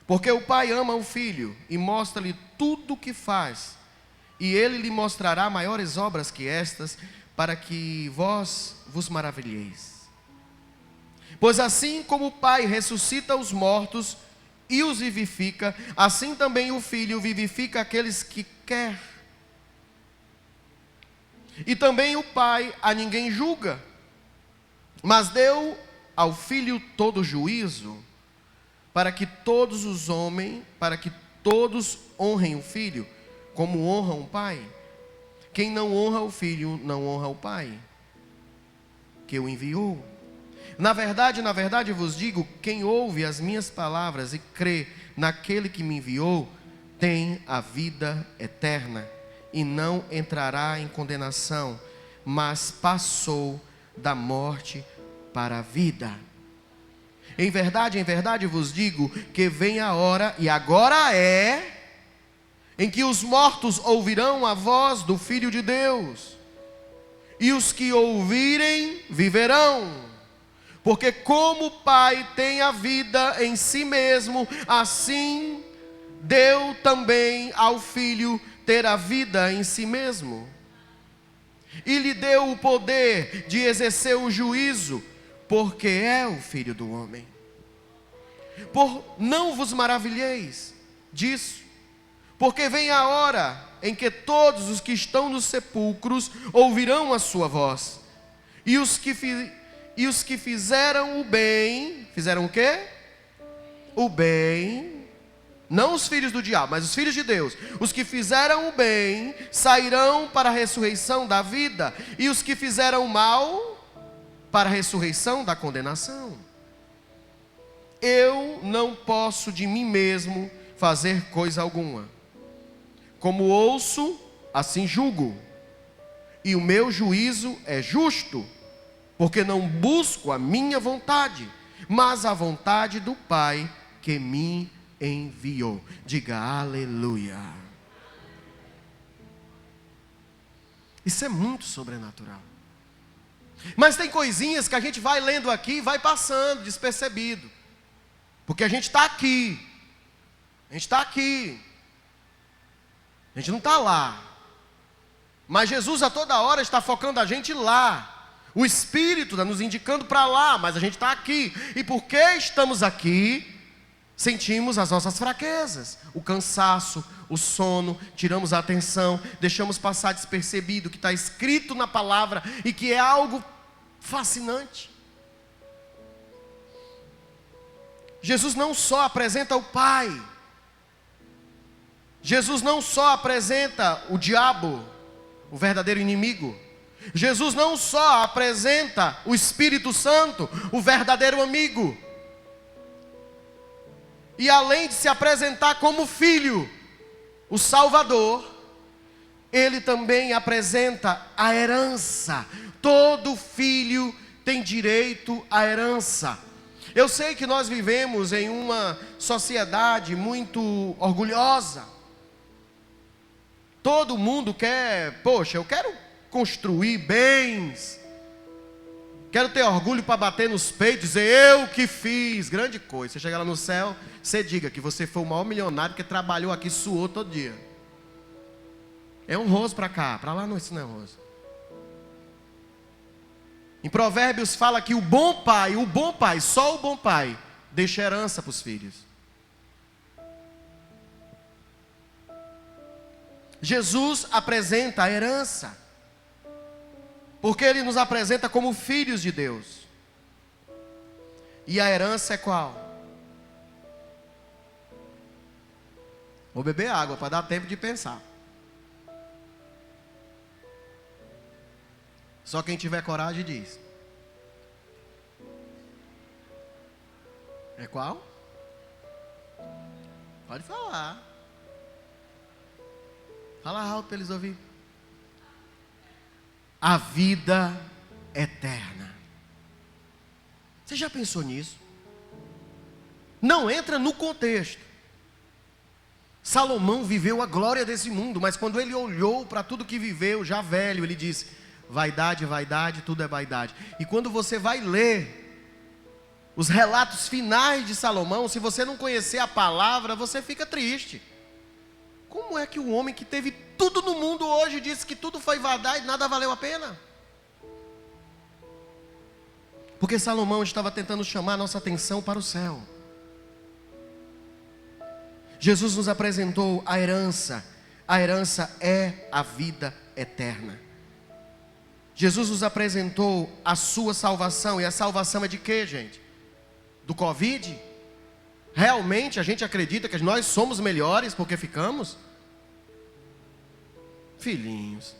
Porque o pai ama o filho e mostra-lhe tudo o que faz. E ele lhe mostrará maiores obras que estas, para que vós vos maravilheis. Pois assim como o pai ressuscita os mortos e os vivifica, assim também o filho vivifica aqueles que quer. E também o pai a ninguém julga, mas deu ao filho todo juízo, para que todos honrem o filho, como honram o pai. Quem não honra o filho, não honra o pai, que o enviou. Na verdade vos digo, quem ouve as minhas palavras e crê naquele que me enviou, tem a vida eterna, e não entrará em condenação, mas passou da morte para a vida. Em verdade vos digo, que vem a hora, e agora é, em que os mortos ouvirão a voz do Filho de Deus, e os que ouvirem viverão. Porque como o Pai tem a vida em si mesmo, assim deu também ao Filho ter a vida em si mesmo. E lhe deu o poder de exercer o juízo, porque é o Filho do homem. Não vos maravilheis disso, porque vem a hora em que todos os que estão nos sepulcros ouvirão a sua voz, e os que fizeram o bem, fizeram o quê? O bem, não os filhos do diabo, mas os filhos de Deus. Os que fizeram o bem sairão para a ressurreição da vida, e os que fizeram o mal para a ressurreição da condenação. Eu não posso de mim mesmo fazer coisa alguma. Como ouço, assim julgo, e o meu juízo é justo, porque não busco a minha vontade, mas a vontade do Pai que me enviou. Diga aleluia. Isso é muito sobrenatural. Mas tem coisinhas que a gente vai lendo aqui e vai passando despercebido. Porque a gente está aqui. A gente está aqui. A gente não está lá. Mas Jesus a toda hora está focando a gente lá. O Espírito está nos indicando para lá, mas a gente está aqui. E porque estamos aqui, sentimos as nossas fraquezas, o cansaço, o sono, tiramos a atenção, deixamos passar despercebido o que está escrito na palavra e que é algo fascinante. Jesus não só apresenta o Pai, Jesus não só apresenta o diabo, o verdadeiro inimigo. Jesus não só apresenta o Espírito Santo, o verdadeiro amigo. E além de se apresentar como filho, o Salvador, ele também apresenta a herança. Todo filho tem direito à herança. Eu sei que nós vivemos em uma sociedade muito orgulhosa. Todo mundo quer, poxa, eu quero construir bens, quero ter orgulho para bater nos peitos, dizer eu que fiz, grande coisa. Você chega lá no céu, você diga que você foi o maior milionário que trabalhou aqui, suou todo dia. É honroso para cá, para lá não, isso não é honroso. Em Provérbios fala que o bom pai, só o bom pai, deixa herança para os filhos. Jesus apresenta a herança, porque Ele nos apresenta como filhos de Deus. E a herança é qual? Vou beber água para dar tempo de pensar. Só quem tiver coragem diz. É qual? Pode falar. Fala alto para eles ouvirem. A vida eterna. Você já pensou nisso? Não entra no contexto. Salomão viveu a glória desse mundo, mas quando ele olhou para tudo que viveu, já velho, ele disse: vaidade, vaidade, tudo é vaidade. E quando você vai ler os relatos finais de Salomão, se você não conhecer a palavra, você fica triste. Como é que o homem que teve tudo no mundo hoje disse que tudo foi vaidade e nada valeu a pena? Porque Salomão estava tentando chamar a nossa atenção para o céu. Jesus nos apresentou a herança. A herança é a vida eterna. Jesus nos apresentou a sua salvação. E a salvação é de quê, gente? Do Covid? Realmente a gente acredita que nós somos melhores porque ficamos? Filhinhos,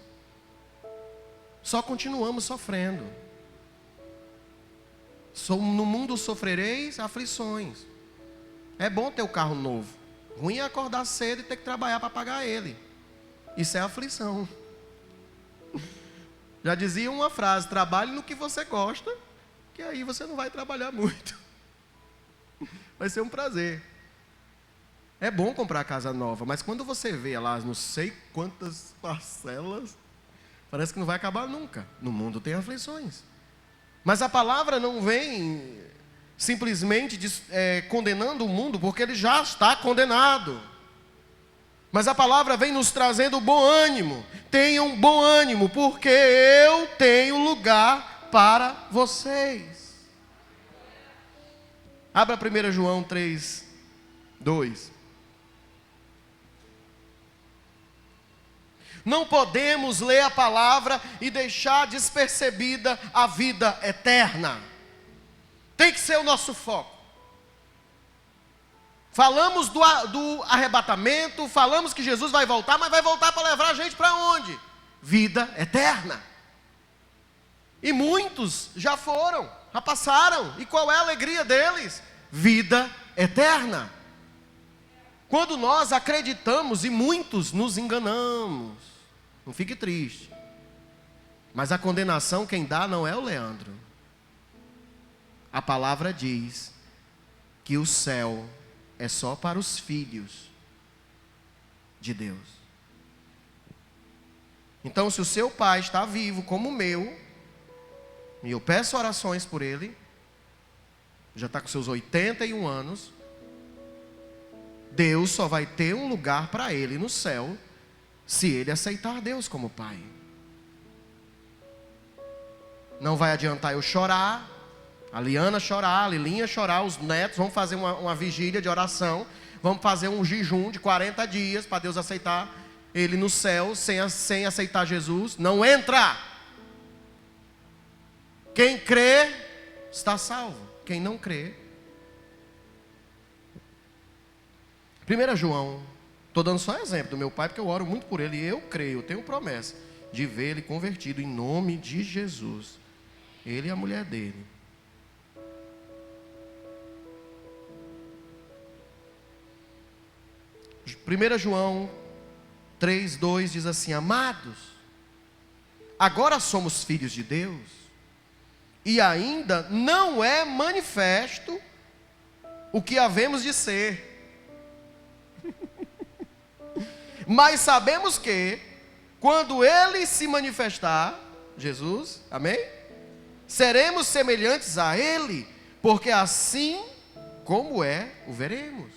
só continuamos sofrendo. No mundo sofrereis aflições. É bom ter o carro novo. Ruim é acordar cedo e ter que trabalhar para pagar ele. Isso é aflição. Já dizia uma frase: trabalhe no que você gosta, que aí você não vai trabalhar muito. Vai ser um prazer. É bom comprar casa nova, mas quando você vê lá não sei quantas parcelas, parece que não vai acabar nunca. No mundo tem aflições. Mas a palavra não vem simplesmente condenando o mundo, porque ele já está condenado. Mas a palavra vem nos trazendo bom ânimo. Tenham bom ânimo, porque eu tenho lugar para vocês. Abra 1 João 3, 2. Não podemos ler a palavra e deixar despercebida a vida eterna. Tem que ser o nosso foco. Falamos do arrebatamento, falamos que Jesus vai voltar, mas vai voltar para levar a gente para onde? Vida eterna. E muitos já foram, já passaram. E qual é a alegria deles? Vida eterna. Quando nós acreditamos, e muitos nos enganamos, não fique triste, mas a condenação quem dá não é o Leandro. A palavra diz que o céu é só para os filhos de Deus. Então, se o seu pai está vivo como o meu, e eu peço orações por ele, já está com seus 81 anos, Deus só vai ter um lugar para ele no céu, se ele aceitar Deus como pai. Não vai adiantar eu chorar, a Liana chorar, a Lilinha chorar, os netos vão fazer uma vigília de oração, vamos fazer um jejum de 40 dias para Deus aceitar ele no céu, sem aceitar Jesus. Não entra. Quem crê está salvo. Quem não crê. 1 João, estou dando só exemplo do meu pai, porque eu oro muito por ele, e eu creio, eu tenho promessa de ver ele convertido em nome de Jesus. Ele e a mulher dele. Primeira João 3:2 diz assim: amados, agora somos filhos de Deus, e ainda não é manifesto o que havemos de ser. Mas sabemos que, quando Ele se manifestar, Jesus, amém? Seremos semelhantes a Ele, porque assim como é, o veremos.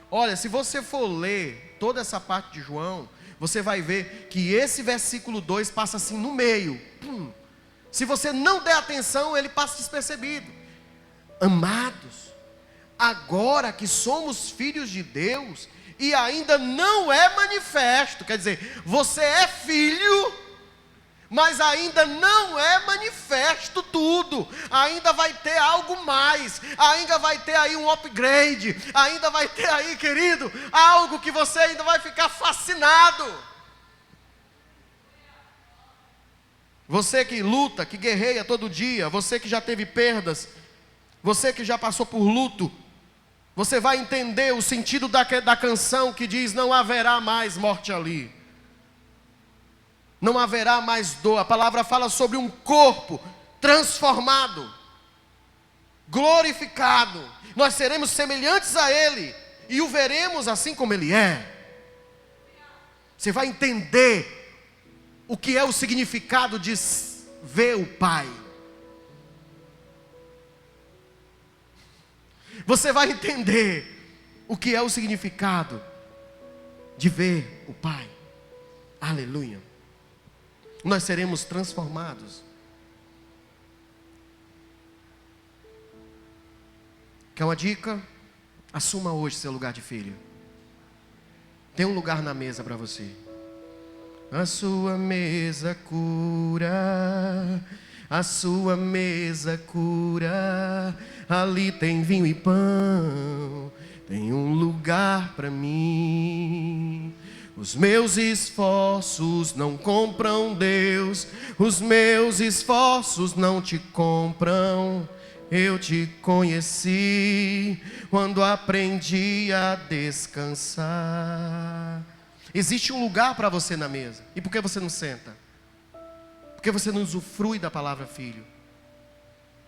Olha, se você for ler toda essa parte de João, você vai ver que esse versículo 2 passa assim no meio. Se você não der atenção, ele passa despercebido. Amados, agora que somos filhos de Deus, e ainda não é manifesto, quer dizer, você é filho, mas ainda não é manifesto tudo, ainda vai ter algo mais, ainda vai ter aí um upgrade, ainda vai ter aí, querido, algo que você ainda vai ficar fascinado. Você que luta, que guerreia todo dia, você que já teve perdas, você que já passou por luto, você vai entender o sentido da canção que diz: não haverá mais morte ali, não haverá mais dor. A palavra fala sobre um corpo transformado, glorificado. Nós seremos semelhantes a Ele e o veremos assim como Ele é. Você vai entender o que é o significado de ver o Pai. Você vai entender o que é o significado de ver o Pai. Aleluia. Nós seremos transformados. Quer uma dica? Assuma hoje seu lugar de filho. Tem um lugar na mesa para você. A sua mesa cura, a sua mesa cura. Ali tem vinho e pão, tem um lugar para mim. Os meus esforços não compram Deus, os meus esforços não te compram. Eu te conheci quando aprendi a descansar. Existe um lugar para você na mesa. E por que você não senta? Porque você não usufrui da palavra filho.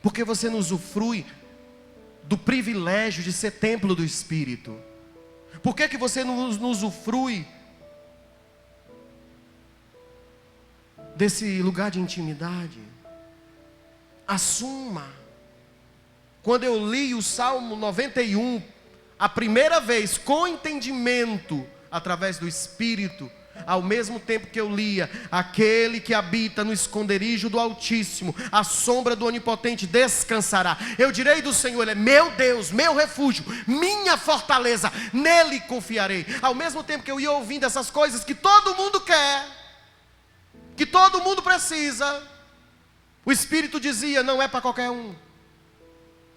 Porque você não usufrui do privilégio de ser templo do Espírito. Por que você não usufrui desse lugar de intimidade? Assuma. Quando eu li o Salmo 91, a primeira vez, com entendimento, através do Espírito, ao mesmo tempo que eu lia: aquele que habita no esconderijo do Altíssimo, a sombra do Onipotente descansará. Eu direi do Senhor: Ele é meu Deus, meu refúgio, minha fortaleza, nele confiarei. Ao mesmo tempo que eu ia ouvindo essas coisas que todo mundo quer, que todo mundo precisa, o Espírito dizia: não é para qualquer um,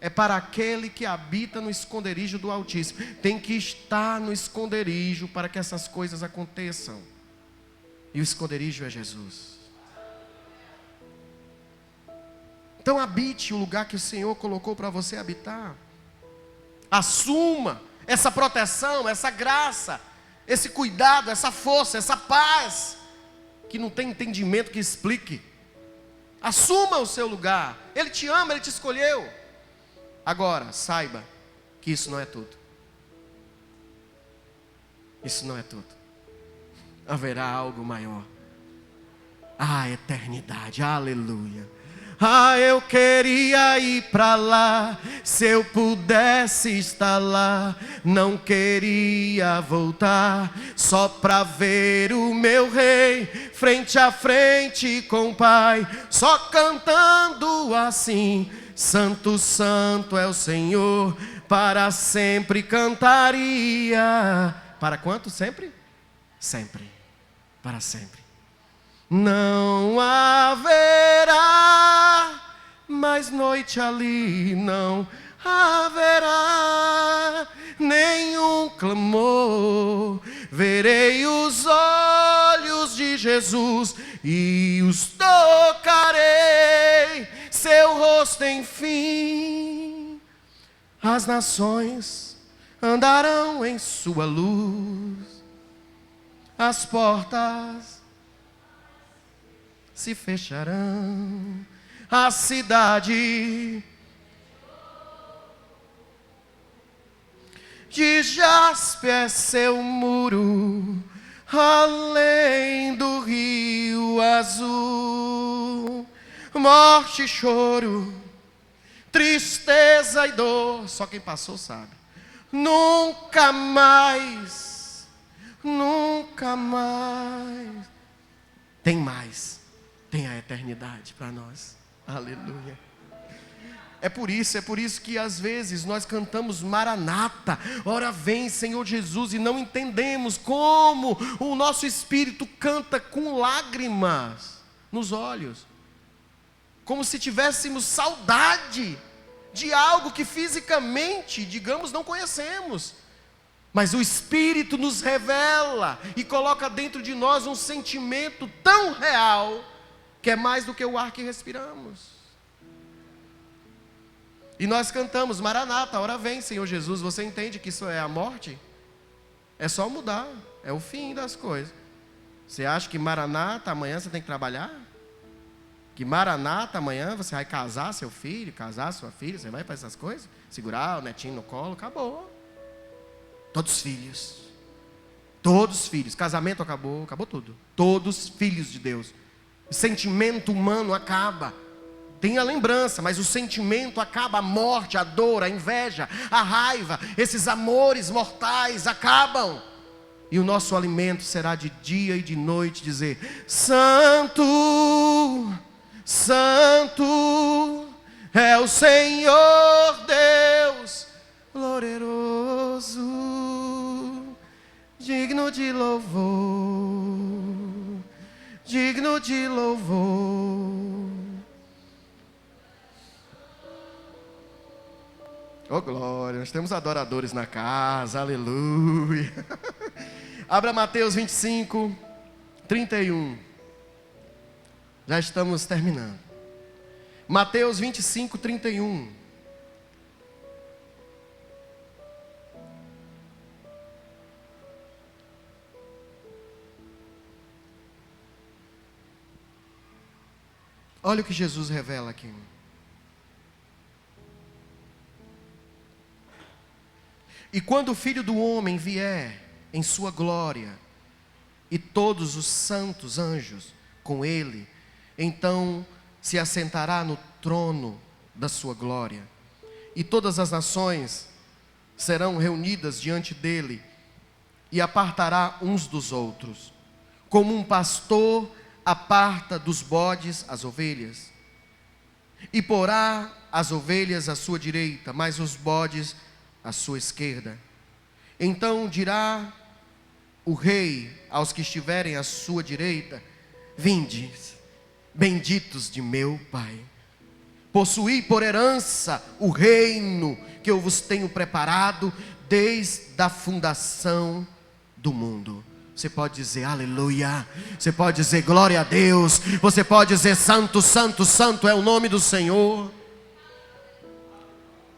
é para aquele que habita no esconderijo do Altíssimo. Tem que estar no esconderijo para que essas coisas aconteçam. E o esconderijo é Jesus. Então habite o lugar que o Senhor colocou para você habitar. Assuma essa proteção, essa graça, esse cuidado, essa força, essa paz, que não tem entendimento que explique. Assuma o seu lugar. Ele te ama, Ele te escolheu. Agora, saiba que isso não é tudo. Isso não é tudo. Haverá algo maior. à eternidade. Aleluia. Ah, eu queria ir para lá, se eu pudesse estar lá. Não queria voltar, só para ver o meu rei, frente a frente com o Pai, só cantando assim: Santo, Santo é o Senhor, para sempre cantaria. Para quanto? Sempre? Sempre, para sempre. Não haverá mais noite ali, não haverá nenhum clamor. Verei os olhos de Jesus e os tocarei, seu rosto enfim. As nações andarão em sua luz, as portas se fecharão, a cidade de jaspe é seu muro, além do rio azul. Morte e choro, tristeza e dor, só quem passou sabe. Nunca mais, nunca mais. Tem mais. Tem a eternidade para nós. Aleluia. É por isso que às vezes nós cantamos Maranata, ora vem Senhor Jesus, e não entendemos como o nosso espírito canta com lágrimas nos olhos, como se tivéssemos saudade de algo que fisicamente, digamos, não conhecemos. Mas o Espírito nos revela e coloca dentro de nós um sentimento tão real, que é mais do que o ar que respiramos. E nós cantamos Maranata, ora vem Senhor Jesus. Você entende que isso é a morte? É só mudar, é o fim das coisas. Você acha que Maranata, amanhã você tem que trabalhar? Que Maranata, amanhã você vai casar seu filho, casar sua filha, você vai para essas coisas? Segurar o netinho no colo, acabou. Todos filhos, casamento acabou, acabou tudo. Todos filhos de Deus. O sentimento humano acaba. Tem a lembrança, mas o sentimento acaba. A morte, a dor, a inveja, a raiva, esses amores mortais acabam. E o nosso alimento será de dia e de noite dizer: Santo, Santo é o Senhor Deus glorioso, digno de louvor, digno de louvor. Oh glória, nós temos adoradores na casa, aleluia. Abra Mateus 25, 31. Já estamos terminando. Mateus 25, 31. Olha o que Jesus revela aqui. E quando o Filho do Homem vier em sua glória, e todos os santos anjos com ele, então se assentará no trono da sua glória, e todas as nações serão reunidas diante dele, e apartará uns dos outros, como um pastor aparta dos bodes as ovelhas, e porá as ovelhas à sua direita, mas os bodes à sua esquerda. Então dirá o rei aos que estiverem à sua direita: vinde, benditos de meu Pai, possuí por herança o reino que eu vos tenho preparado desde a fundação do mundo. Você pode dizer aleluia, você pode dizer glória a Deus, você pode dizer santo, santo, santo é o nome do Senhor.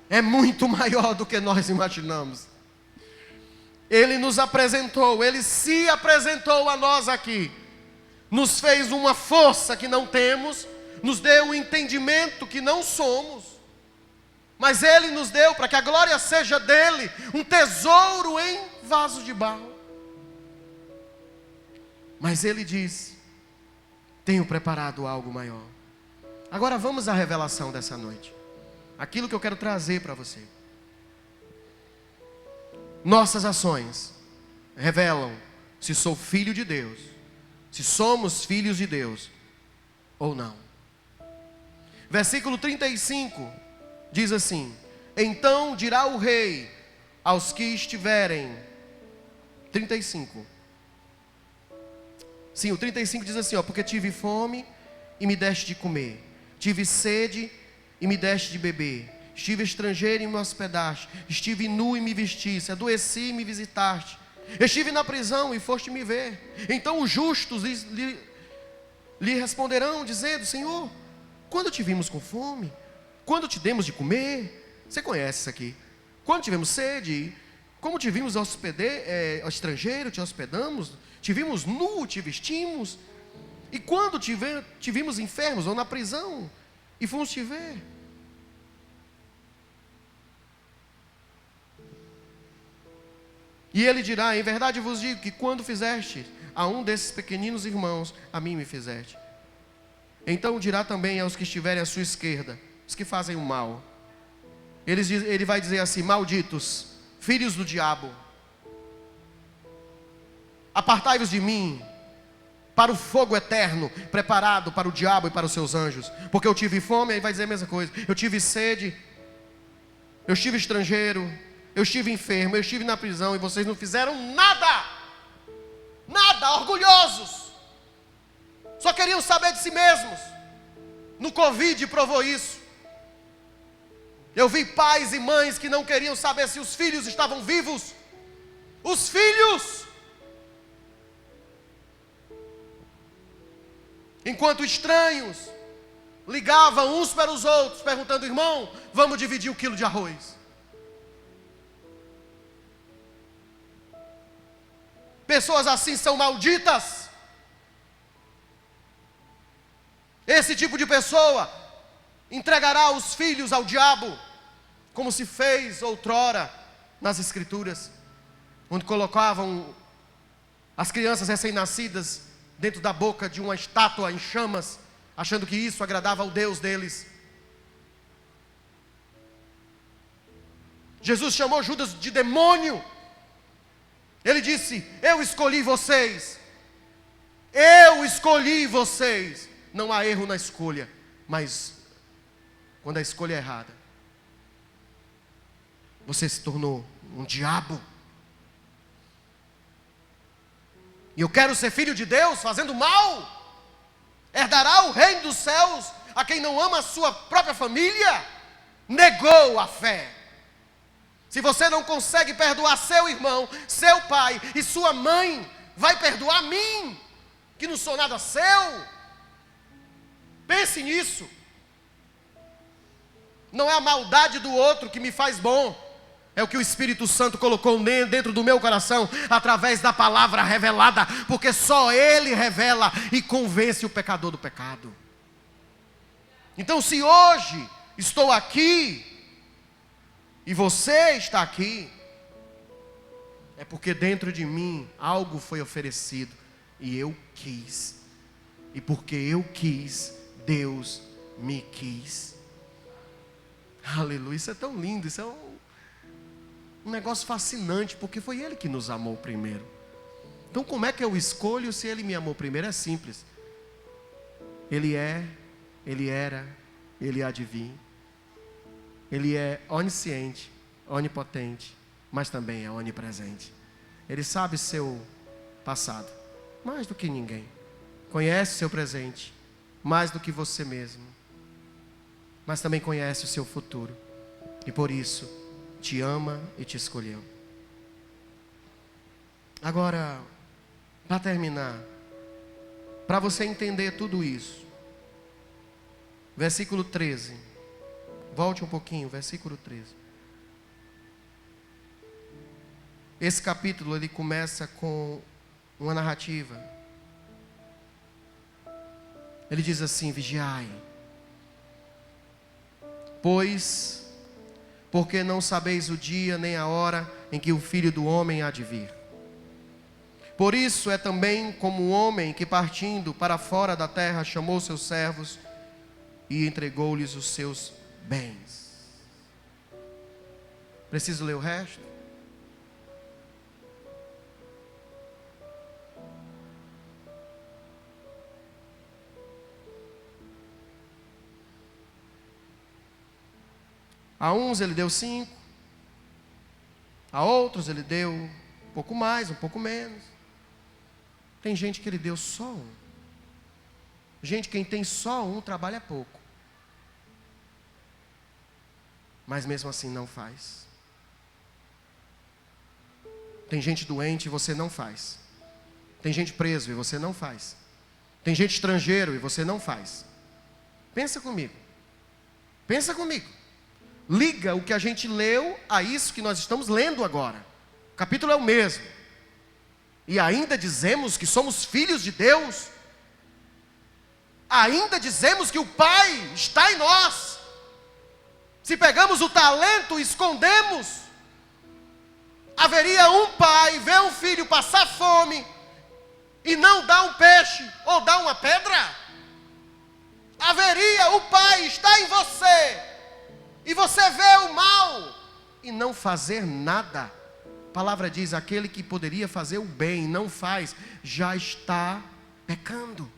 É muito maior do que nós imaginamos. Ele nos apresentou, Ele se apresentou a nós aqui, nos fez uma força que não temos, nos deu um entendimento que não somos, mas Ele nos deu para que a glória seja dEle, um tesouro em vaso de barro. Mas Ele diz tenho preparado algo maior. Agora vamos à revelação dessa noite. Aquilo que eu quero trazer para você. Nossas ações revelam se sou filho de Deus, se somos filhos de Deus ou não. Versículo 35 diz assim: então dirá o rei aos que estiverem. 35. Sim, o 35 diz assim, porque tive fome e me deste de comer, tive sede e me deste de beber, estive estrangeiro e me hospedaste, estive nu e me vestiste, adoeci e me visitaste, estive na prisão e foste me ver. Então os justos lhe responderão, dizendo: Senhor, quando te vimos com fome? Quando te demos de comer? Você conhece isso aqui. Quando tivemos sede? Como te vimos estrangeiro, te hospedamos? Te vimos nu, te vestimos? E quando te vimos enfermos ou na prisão e fomos te ver? E ele dirá: em verdade vos digo que quando fizeste a um desses pequeninos irmãos, a mim me fizeste. Então dirá também aos que estiverem à sua esquerda, os que fazem o mal. Ele vai dizer assim: malditos, filhos do diabo, apartai-vos de mim, para o fogo eterno, preparado para o diabo e para os seus anjos. Porque eu tive fome, aí vai dizer a mesma coisa. Eu tive sede, eu estive estrangeiro, eu estive enfermo, eu estive na prisão, e vocês não fizeram nada. Nada, orgulhosos. Só queriam saber de si mesmos. No Covid provou isso. Eu vi pais e mães que não queriam saber se os filhos estavam vivos. Os filhos, enquanto estranhos, ligavam uns para os outros, perguntando: irmão, vamos dividir o quilo de arroz. Pessoas assim são malditas. Esse tipo de pessoa entregará os filhos ao diabo, como se fez outrora nas Escrituras, onde colocavam as crianças recém-nascidas dentro da boca de uma estátua em chamas, achando que isso agradava ao Deus deles. Jesus chamou Judas de demônio. Ele disse: eu escolhi vocês. Eu escolhi vocês. Não há erro na escolha, mas quando a escolha é errada, você se tornou um diabo. E eu quero ser filho de Deus fazendo mal? Herdará o reino dos céus a quem não ama a sua própria família? Negou a fé. Se você não consegue perdoar seu irmão, seu pai e sua mãe, vai perdoar a mim, que não sou nada seu? Pense nisso. Não é a maldade do outro que me faz bom, é o que o Espírito Santo colocou dentro do meu coração, através da palavra revelada, porque só Ele revela e convence o pecador do pecado. Então, se hoje estou aqui, e você está aqui, é porque dentro de mim algo foi oferecido, e eu quis. E porque eu quis, Deus me quis. Aleluia, isso é tão lindo, isso é um negócio fascinante, porque foi Ele que nos amou primeiro. Então como é que eu escolho se Ele me amou primeiro? É simples. Ele é, Ele era, Ele há de vir. Ele é onisciente, onipotente, mas também é onipresente. Ele sabe seu passado, mais do que ninguém. Conhece seu presente, mais do que você mesmo. Mas também conhece o seu futuro. E por isso, te ama e te escolheu. Agora, para terminar, para você entender tudo isso, versículo 13. Volte um pouquinho, versículo 13. Esse capítulo, ele começa com uma narrativa. Ele diz assim: vigiai, pois, porque não sabeis o dia nem a hora em que o Filho do Homem há de vir. Por isso é também como um homem que, partindo para fora da terra, chamou seus servos e entregou-lhes os seus bens. Preciso ler o resto? A uns ele deu 5, a outros ele deu um pouco mais, um pouco menos. Tem gente que ele deu só 1. Gente, quem tem só 1 trabalha pouco. Mas mesmo assim não faz. Tem gente doente e você não faz. Tem gente preso e você não faz. Tem gente estrangeiro e você não faz. Pensa comigo. Pensa comigo. Liga o que a gente leu a isso que nós estamos lendo agora. O capítulo é o mesmo. E ainda dizemos que somos filhos de Deus. Ainda dizemos que o Pai está em nós. Se pegamos o talento e escondemos, haveria um pai ver um filho passar fome e não dar um peixe ou dar uma pedra? Haveria o Pai está em você e você vê o mal e não fazer nada. A palavra diz: aquele que poderia fazer o bem e não faz, já está pecando.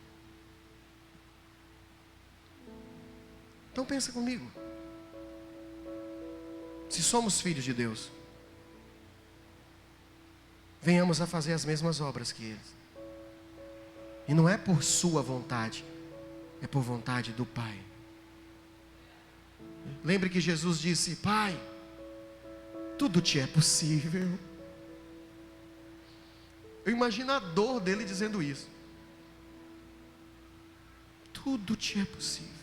Então pensa comigo. Se somos filhos de Deus, venhamos a fazer as mesmas obras que eles. E não é por sua vontade, é por vontade do Pai. Lembre que Jesus disse: Pai, tudo te é possível. Eu imagino a dor dele dizendo isso. Tudo te é possível.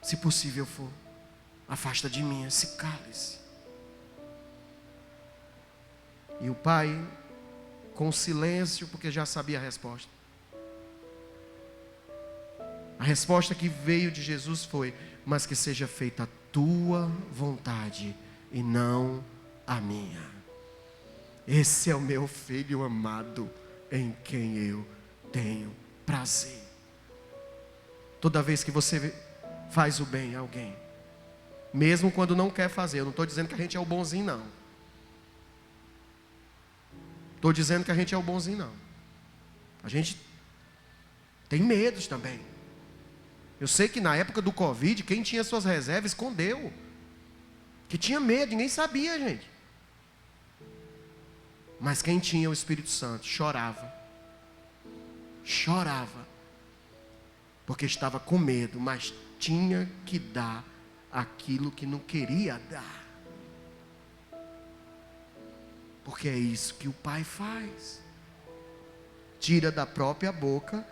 Se possível for, afasta de mim esse cálice. E o Pai, com silêncio, porque já sabia a resposta. A resposta que veio de Jesus foi: mas que seja feita a tua vontade e não a minha. Esse é o meu filho amado, em quem eu tenho prazer. Toda vez que você faz o bem a alguém, mesmo quando não quer fazer, eu não estou dizendo que a gente é o bonzinho, não. Estou dizendo que a gente é o bonzinho, não. A gente tem medos também. Eu sei que na época do Covid, quem tinha suas reservas escondeu. Que tinha medo, ninguém sabia, gente. Mas quem tinha o Espírito Santo chorava. Chorava. Porque estava com medo, mas tinha que dar aquilo que não queria dar. Porque é isso que o Pai faz. Tira da própria boca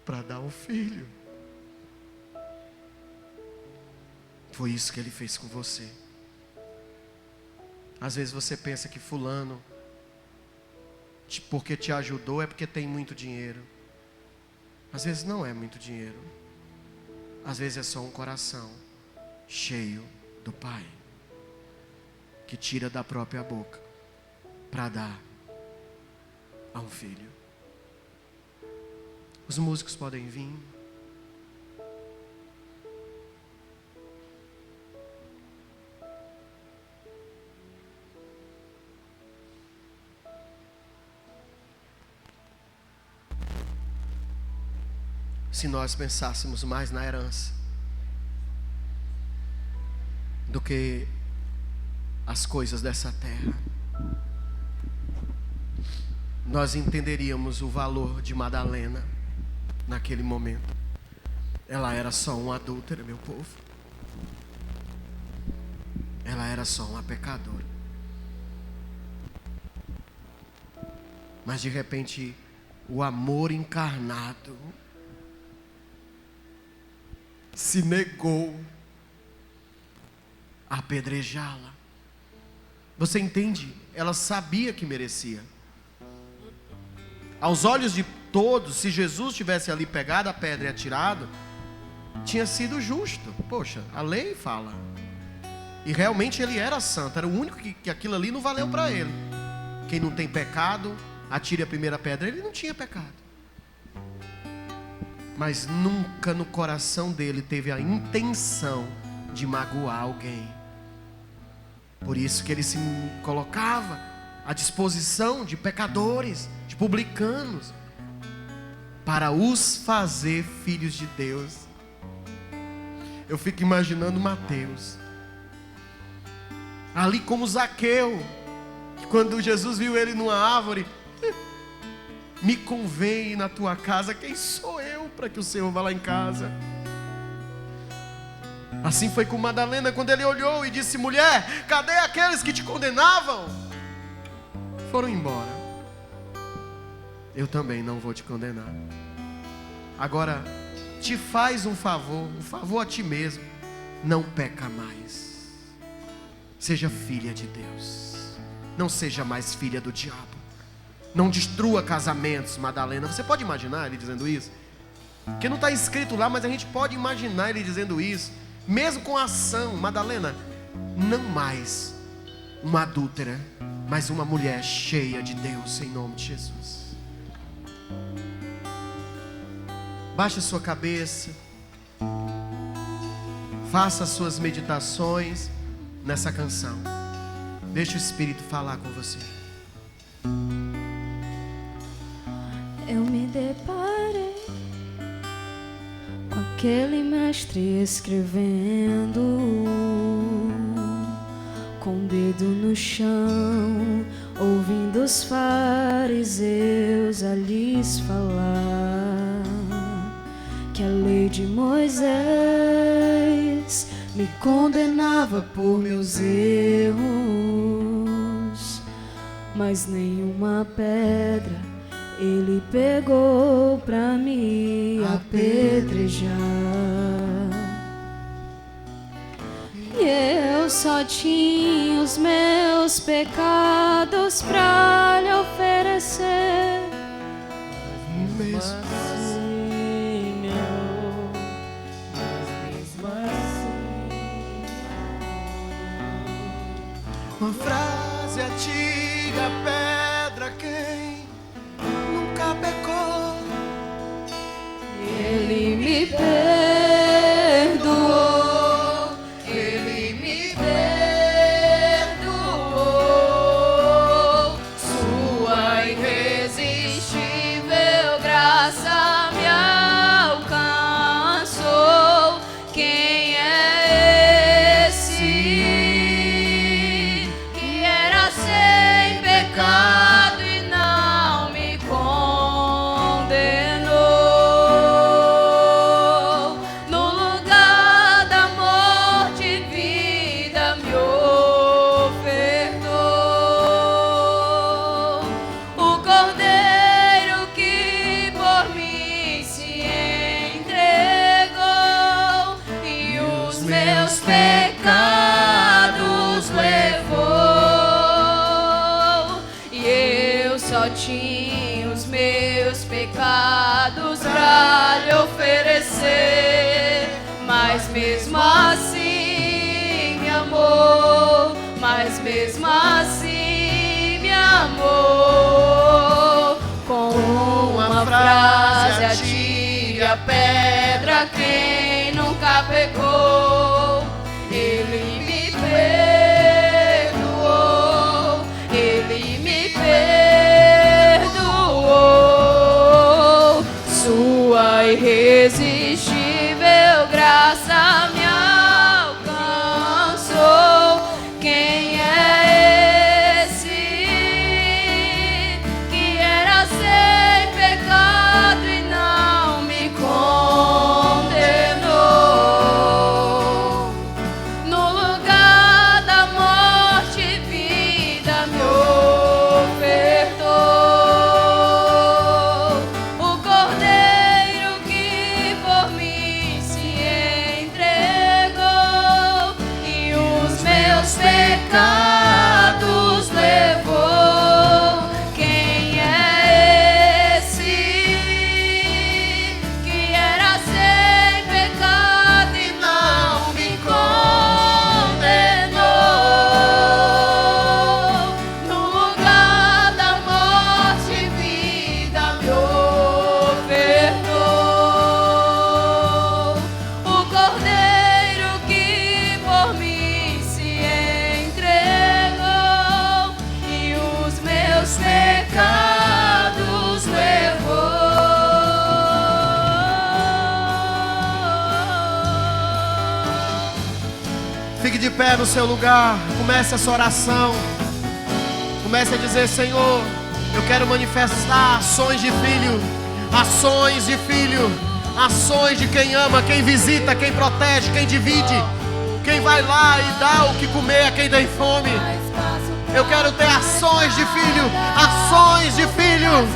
para dar ao filho. Foi isso que Ele fez com você. Às vezes você pensa que fulano, porque te ajudou, é porque tem muito dinheiro. Às vezes não é muito dinheiro. Às vezes é só um coração cheio do Pai, que tira da própria boca para dar a um filho. Os músicos podem vir. Se nós pensássemos mais na herança do que as coisas dessa terra, nós entenderíamos o valor de Madalena naquele momento. Ela era só uma adúltera, meu povo. Ela era só uma pecadora. Mas de repente, o amor encarnado se negou a apedrejá-la. Você entende? Ela sabia que merecia. Aos olhos de todos, se Jesus tivesse ali pegado a pedra e atirado, tinha sido justo. Poxa, a lei fala. E realmente ele era santo, era o único que aquilo ali não valeu para ele. Quem não tem pecado, atire a primeira pedra. Ele não tinha pecado. Mas nunca no coração dele teve a intenção de magoar alguém. Por isso que ele se colocava à disposição de pecadores, de publicanos, para os fazer filhos de Deus. Eu fico imaginando Mateus, ali como Zaqueu, que quando Jesus viu ele numa árvore, me convém ir na tua casa, quem sou eu para que o Senhor vá lá em casa? Assim foi com Madalena, quando ele olhou e disse: mulher, cadê aqueles que te condenavam? Foram embora. Eu também não vou te condenar. Agora, te faz um favor a ti mesmo. Não peca mais. Seja filha de Deus. Não seja mais filha do diabo. Não destrua casamentos, Madalena. Você pode imaginar ele dizendo isso? Porque não está escrito lá, mas a gente pode imaginar ele dizendo isso. Mesmo com a ação, Madalena, não mais uma adúltera, mas uma mulher cheia de Deus, em nome de Jesus. Baixe a sua cabeça, faça as suas meditações nessa canção. Deixe o Espírito falar com você. Eu me deparei com aquele mestre escrevendo, com o dedo no chão, ouvindo os fariseus a lhes falar que a lei de Moisés me condenava por meus erros, mas nenhuma pedra ele pegou pra me apedrejar. E eu só tinha os meus pecados pra lhe oferecer. Mesmo assim, meu amor, mesmo assim. uma frase: atire a pedra quem nunca pecou. Ele me perdoou, ele me perdoou. Sua irresistível graça me alcançou. Quem é esse que era sem pecado e não me condenou? No lugar da morte, vida me ofertou. O Cordeiro que por mim se entregou e os meus pecados levou. E eu só tinha os meus pecados pra lhe oferecer, mas mesmo assim me amou, mas mesmo assim me amou. Com uma frase: atire a pedra quem nunca pecou. Ele me perdoou, ele me perdoou. Sua irresistível graça me alcançou. Quem é esse que era sem pecado e não me condenou? pé no seu lugar, comece essa oração. Comece a dizer: Senhor, eu quero manifestar ações de filho, ações de filho, ações de quem ama, quem visita, quem protege, quem divide, quem vai lá e dá o que comer a quem tem fome. Eu quero ter ações de filho, ações de filho.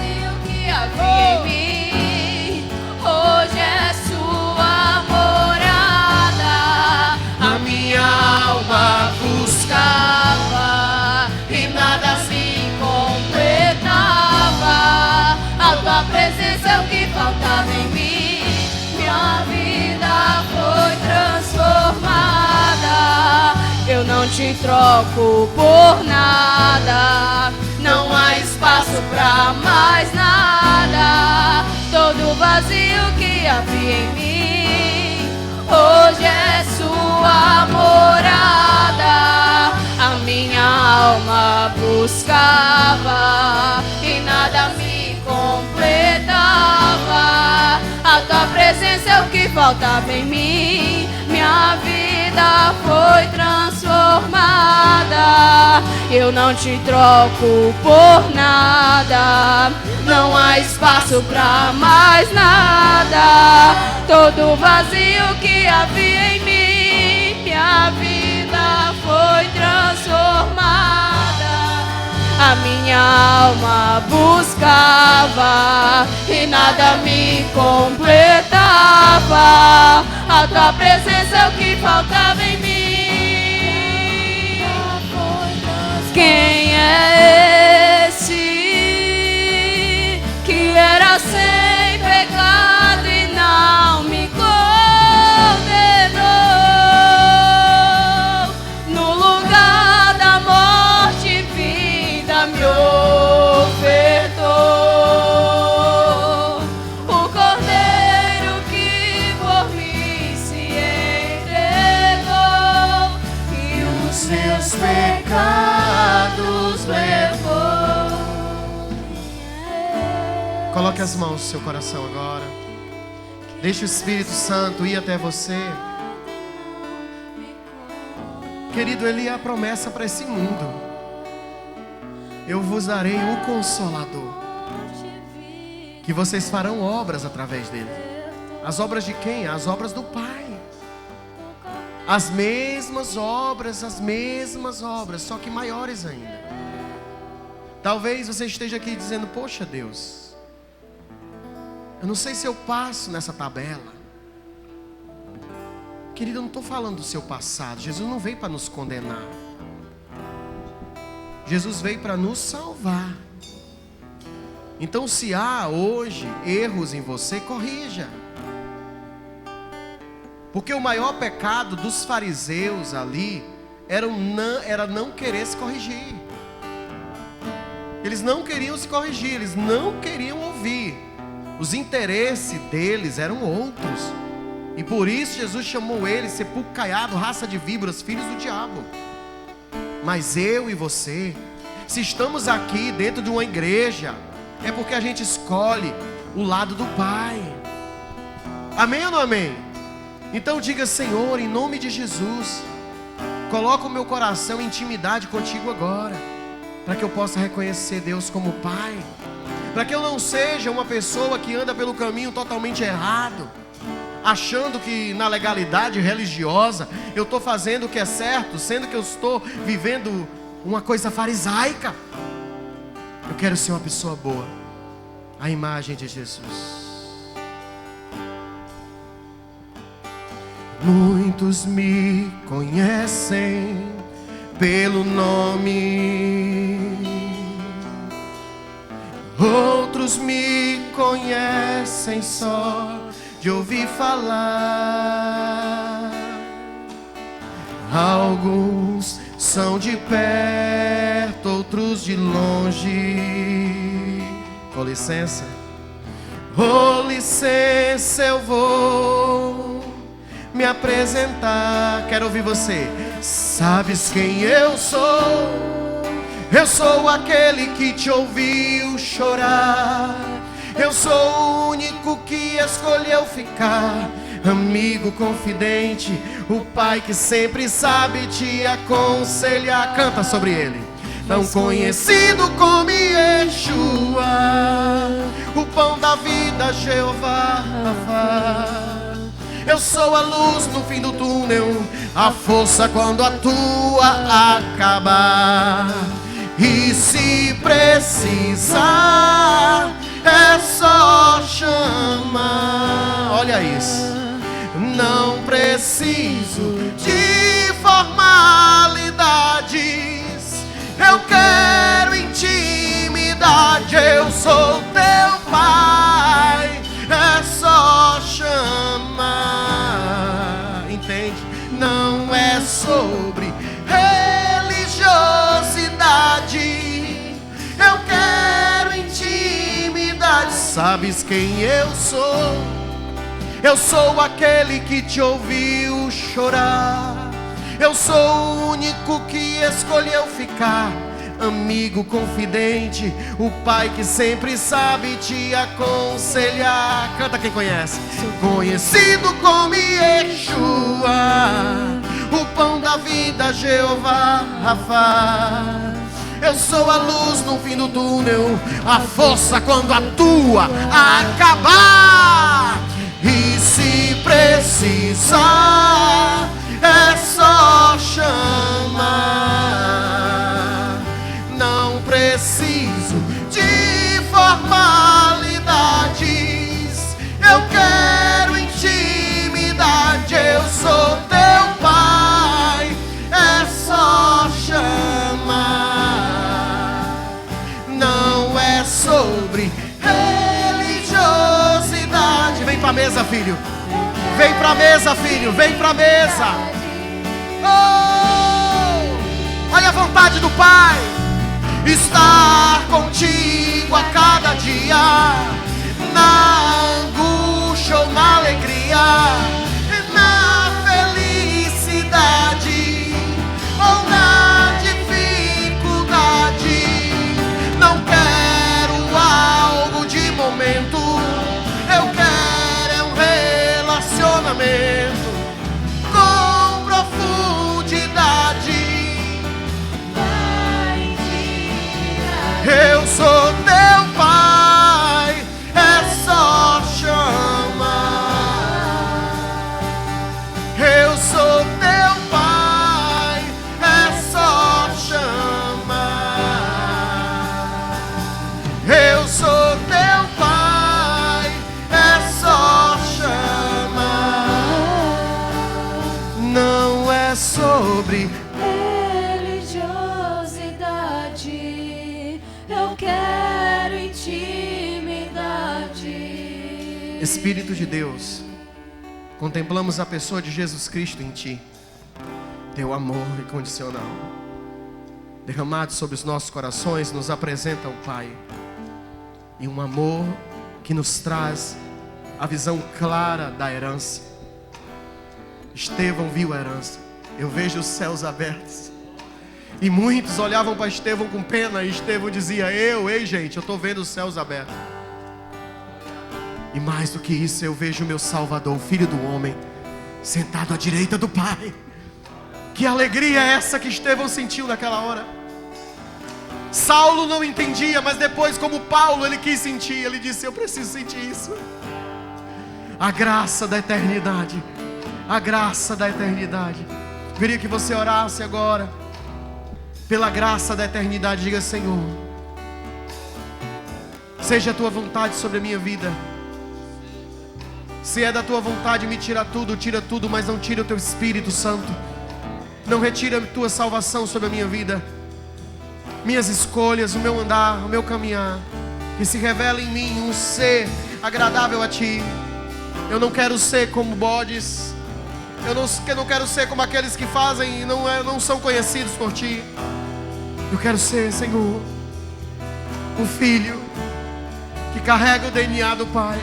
Hoje é sua morada. A minha alma buscava e nada se completava. A tua presença é o que faltava em mim. Minha vida foi transformada. Eu não te troco por nada. Não há espaço pra mais nada. Todo vazio que havia em mim, hoje é sua morada. A minha alma buscava e nada me completava. A tua presença é o que faltava em mim. Minha vida foi transformada. Eu não te troco por nada. Não há espaço pra mais nada. Todo vazio que havia em mim, minha vida foi transformada. A minha alma buscava e nada me completava. A tua presença é o que faltava em mim. Quem é esse que era sem pecado e não me condenou? No lugar da morte, vida me ofertou. O Cordeiro que por mim se entregou e os seus pecados levou. Coloque as mãos no seu coração agora. Deixe o Espírito Santo ir até você. Querido, Ele é a promessa para esse mundo. Eu vos darei o Consolador, que vocês farão obras através dele. As obras de quem? As obras do Pai. As mesmas obras, só que maiores ainda. Talvez você esteja aqui dizendo: poxa Deus, eu não sei se eu passo nessa tabela. Querido, eu não estou falando do seu passado. Jesus não veio para nos condenar. Jesus veio para nos salvar. Então, se há hoje erros em você, corrija. Porque o maior pecado dos fariseus ali era não querer se corrigir. Eles não queriam se corrigir, eles não queriam ouvir. Os interesses deles eram outros. E por isso Jesus chamou eles, sepulcro caiado, raça de víboras, filhos do diabo. Mas eu e você, se estamos aqui dentro de uma igreja, é porque a gente escolhe o lado do Pai. Amém ou não amém? Então diga: Senhor, em nome de Jesus, coloca o meu coração em intimidade contigo agora, para que eu possa reconhecer Deus como Pai, para que eu não seja uma pessoa que anda pelo caminho totalmente errado, achando que na legalidade religiosa eu estou fazendo o que é certo, sendo que eu estou vivendo uma coisa farisaica. Eu quero ser uma pessoa boa, a imagem de Jesus. Muitos me conhecem pelo nome, outros me conhecem só de ouvir falar. Alguns são de perto, outros de longe. Com licença, com licença, eu vou me apresentar. Quero ouvir você. Sabes quem eu sou? Eu sou aquele que te ouviu chorar. Eu sou o único que escolheu ficar. amigo confidente, o Pai que sempre sabe te aconselhar. Canta sobre ele. Tão conhecido como Yeshua, o pão da vida, Jeová Rafa. Eu sou a luz no fim do túnel, a força quando a tua acabar. E se precisar, é só chamar. Olha isso. Não preciso de formalidades, eu quero intimidade. Eu sou teu Pai, é só chamar. Entende? Não é sobre religiosidade, eu quero intimidade. Sabes quem eu sou? Eu sou aquele que te ouviu chorar. Eu sou o único que escolheu ficar, amigo confidente, o Pai que sempre sabe te aconselhar. Canta quem conhece. Conhecido como Yeshua, o pão da vida, Jeová Rafa. Eu sou a luz no fim do túnel, a força quando a tua acabar. E se precisar, é só chamar. Não preciso de formalidades, eu quero intimidade. Eu sou teu Pai, é só chamar. Não é sobre religiosidade. Vem pra mesa, filho. Vem pra mesa, filho, vem pra mesa. Oh! Olha a vontade do Pai. Estar contigo a cada dia, na angústia ou na alegria, na felicidade ou na dificuldade. Não quero algo de momento, eu quero um relacionamento com profundidade. Eu sou teu Pai, é só chamar. Eu sou teu Pai, é só chamar. Eu sou teu Pai, é só chamar. Não é sobre religiosidade, eu quero intimidade. Espírito de Deus, contemplamos a pessoa de Jesus Cristo em Ti, Teu amor incondicional derramado sobre os nossos corações, nos apresenta o Pai, e um amor que nos traz a visão clara da herança. Estevão viu a herança. Eu vejo os céus abertos, e muitos olhavam para Estevão com pena, e Estevão dizia: ei gente, eu estou vendo os céus abertos. E mais do que isso, eu vejo o meu Salvador, o Filho do Homem, sentado à direita do Pai. Que alegria é essa que Estevão sentiu naquela hora? Saulo não entendia, mas depois, como Paulo, ele quis sentir. Ele disse: eu preciso sentir isso. A graça da eternidade, a graça da eternidade. Eu queria que você orasse agora pela graça da eternidade. Diga: Senhor, seja a tua vontade sobre a minha vida. Se é da tua vontade me tirar tudo, tira tudo, mas não tira o teu Espírito Santo. Não retira a tua salvação sobre a minha vida, minhas escolhas, o meu andar, o meu caminhar. Que se revela em mim um ser agradável a Ti. Eu não quero ser como bodes. Eu não quero ser como aqueles que fazem e não são conhecidos por Ti. Eu quero ser, Senhor, um filho que carrega o DNA do Pai,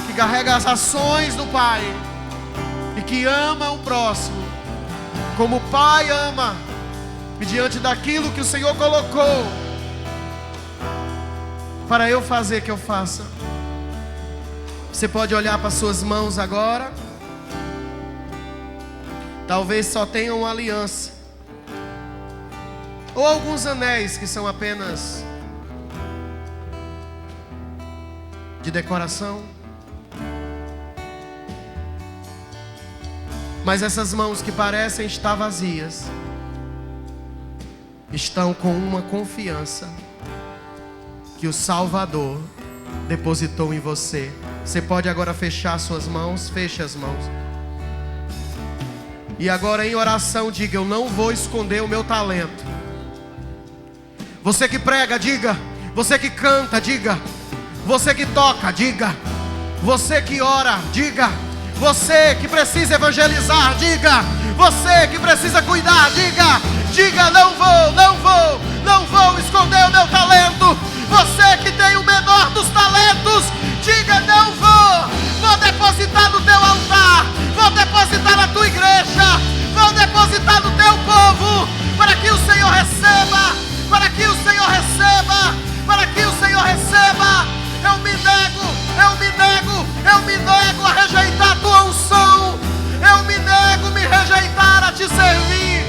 que carrega as ações do Pai e que ama o próximo como o Pai ama, e diante daquilo que o Senhor colocou para eu fazer, que eu faça. Você pode olhar para suas mãos agora. talvez só tenham uma aliança, ou alguns anéis que são apenas de decoração. Mas essas mãos que parecem estar vazias, estão com uma confiança que o Salvador depositou em você. Você pode agora fechar suas mãos, feche as mãos. E agora em oração diga: eu não vou esconder o meu talento. Você que prega, diga. Você que canta, diga. Você que toca, diga. Você que ora, diga. Você que precisa evangelizar, diga. Você que precisa cuidar, diga. Diga: não vou esconder o meu talento. Você que tem o menor dos talentos, diga: não vou depositar no teu altar, vou depositar na tua igreja, vou depositar no teu povo, para que o Senhor receba, para que o Senhor receba, para que o Senhor receba. Eu me nego a rejeitar a tua unção, eu me nego a me rejeitar a te servir.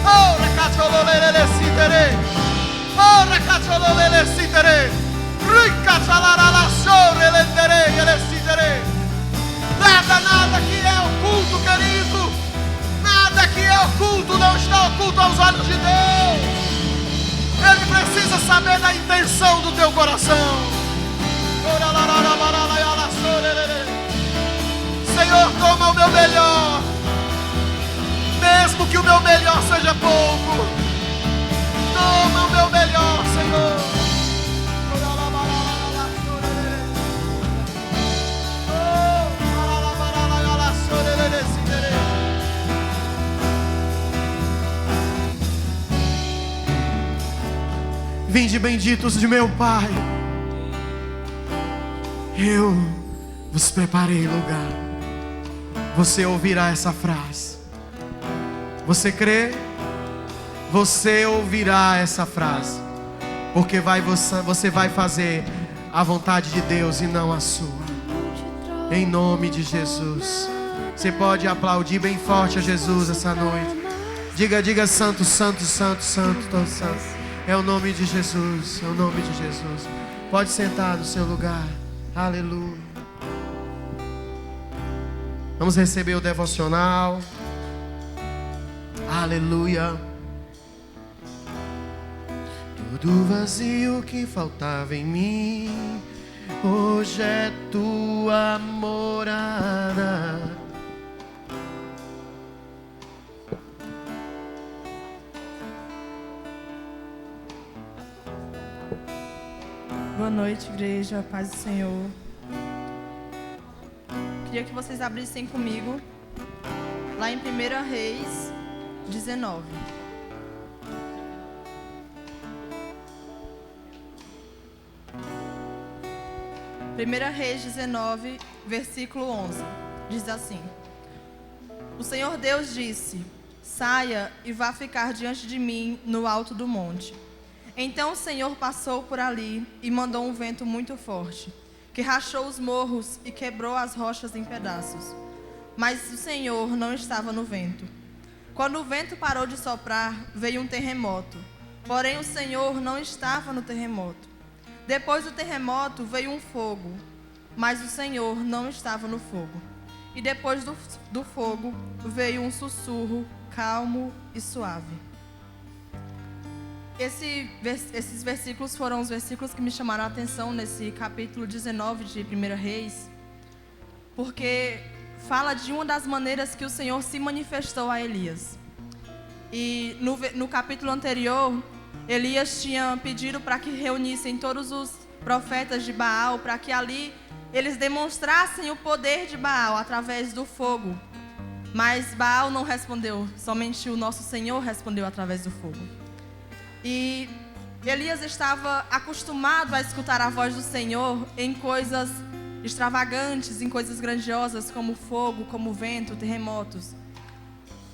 Oh, recatololele sitere, oh, recatololele sitere, ricachalarala sorelendere ele sitere. Nada que é oculto, querido, nada que é oculto não está oculto aos olhos de Deus. Ele precisa saber da intenção do teu coração. Senhor, toma o meu melhor, mesmo que o meu melhor seja pouco. Toma o meu melhor, Senhor. Vinde benditos de meu Pai, eu vos preparei lugar. Você ouvirá essa frase. Você crê? Você ouvirá essa frase, porque você vai fazer a vontade de Deus e não a sua. Em nome de Jesus. Você pode aplaudir bem forte a Jesus essa noite. Diga: santo, santo, santo, santo, tão santo. É o nome de Jesus, é o nome de Jesus. Pode sentar no seu lugar. Aleluia. Vamos receber o devocional. Aleluia. Tudo vazio que faltava em mim, hoje é tua morada. Boa noite, igreja, paz do Senhor. Queria que vocês abrissem comigo lá em 1 Reis 19. Primeira Reis 19, versículo 11, diz assim: O Senhor Deus disse: saia e vá ficar diante de mim no alto do monte. Então o Senhor passou por ali e mandou um vento muito forte, que rachou os morros e quebrou as rochas em pedaços. Mas o Senhor não estava no vento. Quando o vento parou de soprar, veio um terremoto. Porém o Senhor não estava no terremoto. Depois do terremoto veio um fogo, mas o Senhor não estava no fogo. E depois do fogo veio um sussurro calmo e suave. Esses versículos foram os versículos que me chamaram a atenção nesse capítulo 19 de 1 Reis, porque fala de uma das maneiras que o Senhor se manifestou a Elias. E no capítulo anterior, Elias tinha pedido para que reunissem todos os profetas de Baal, para que ali eles demonstrassem o poder de Baal através do fogo. Mas Baal não respondeu, somente o nosso Senhor respondeu através do fogo. E Elias estava acostumado a escutar a voz do Senhor em coisas extravagantes, em coisas grandiosas, como fogo, como vento, terremotos.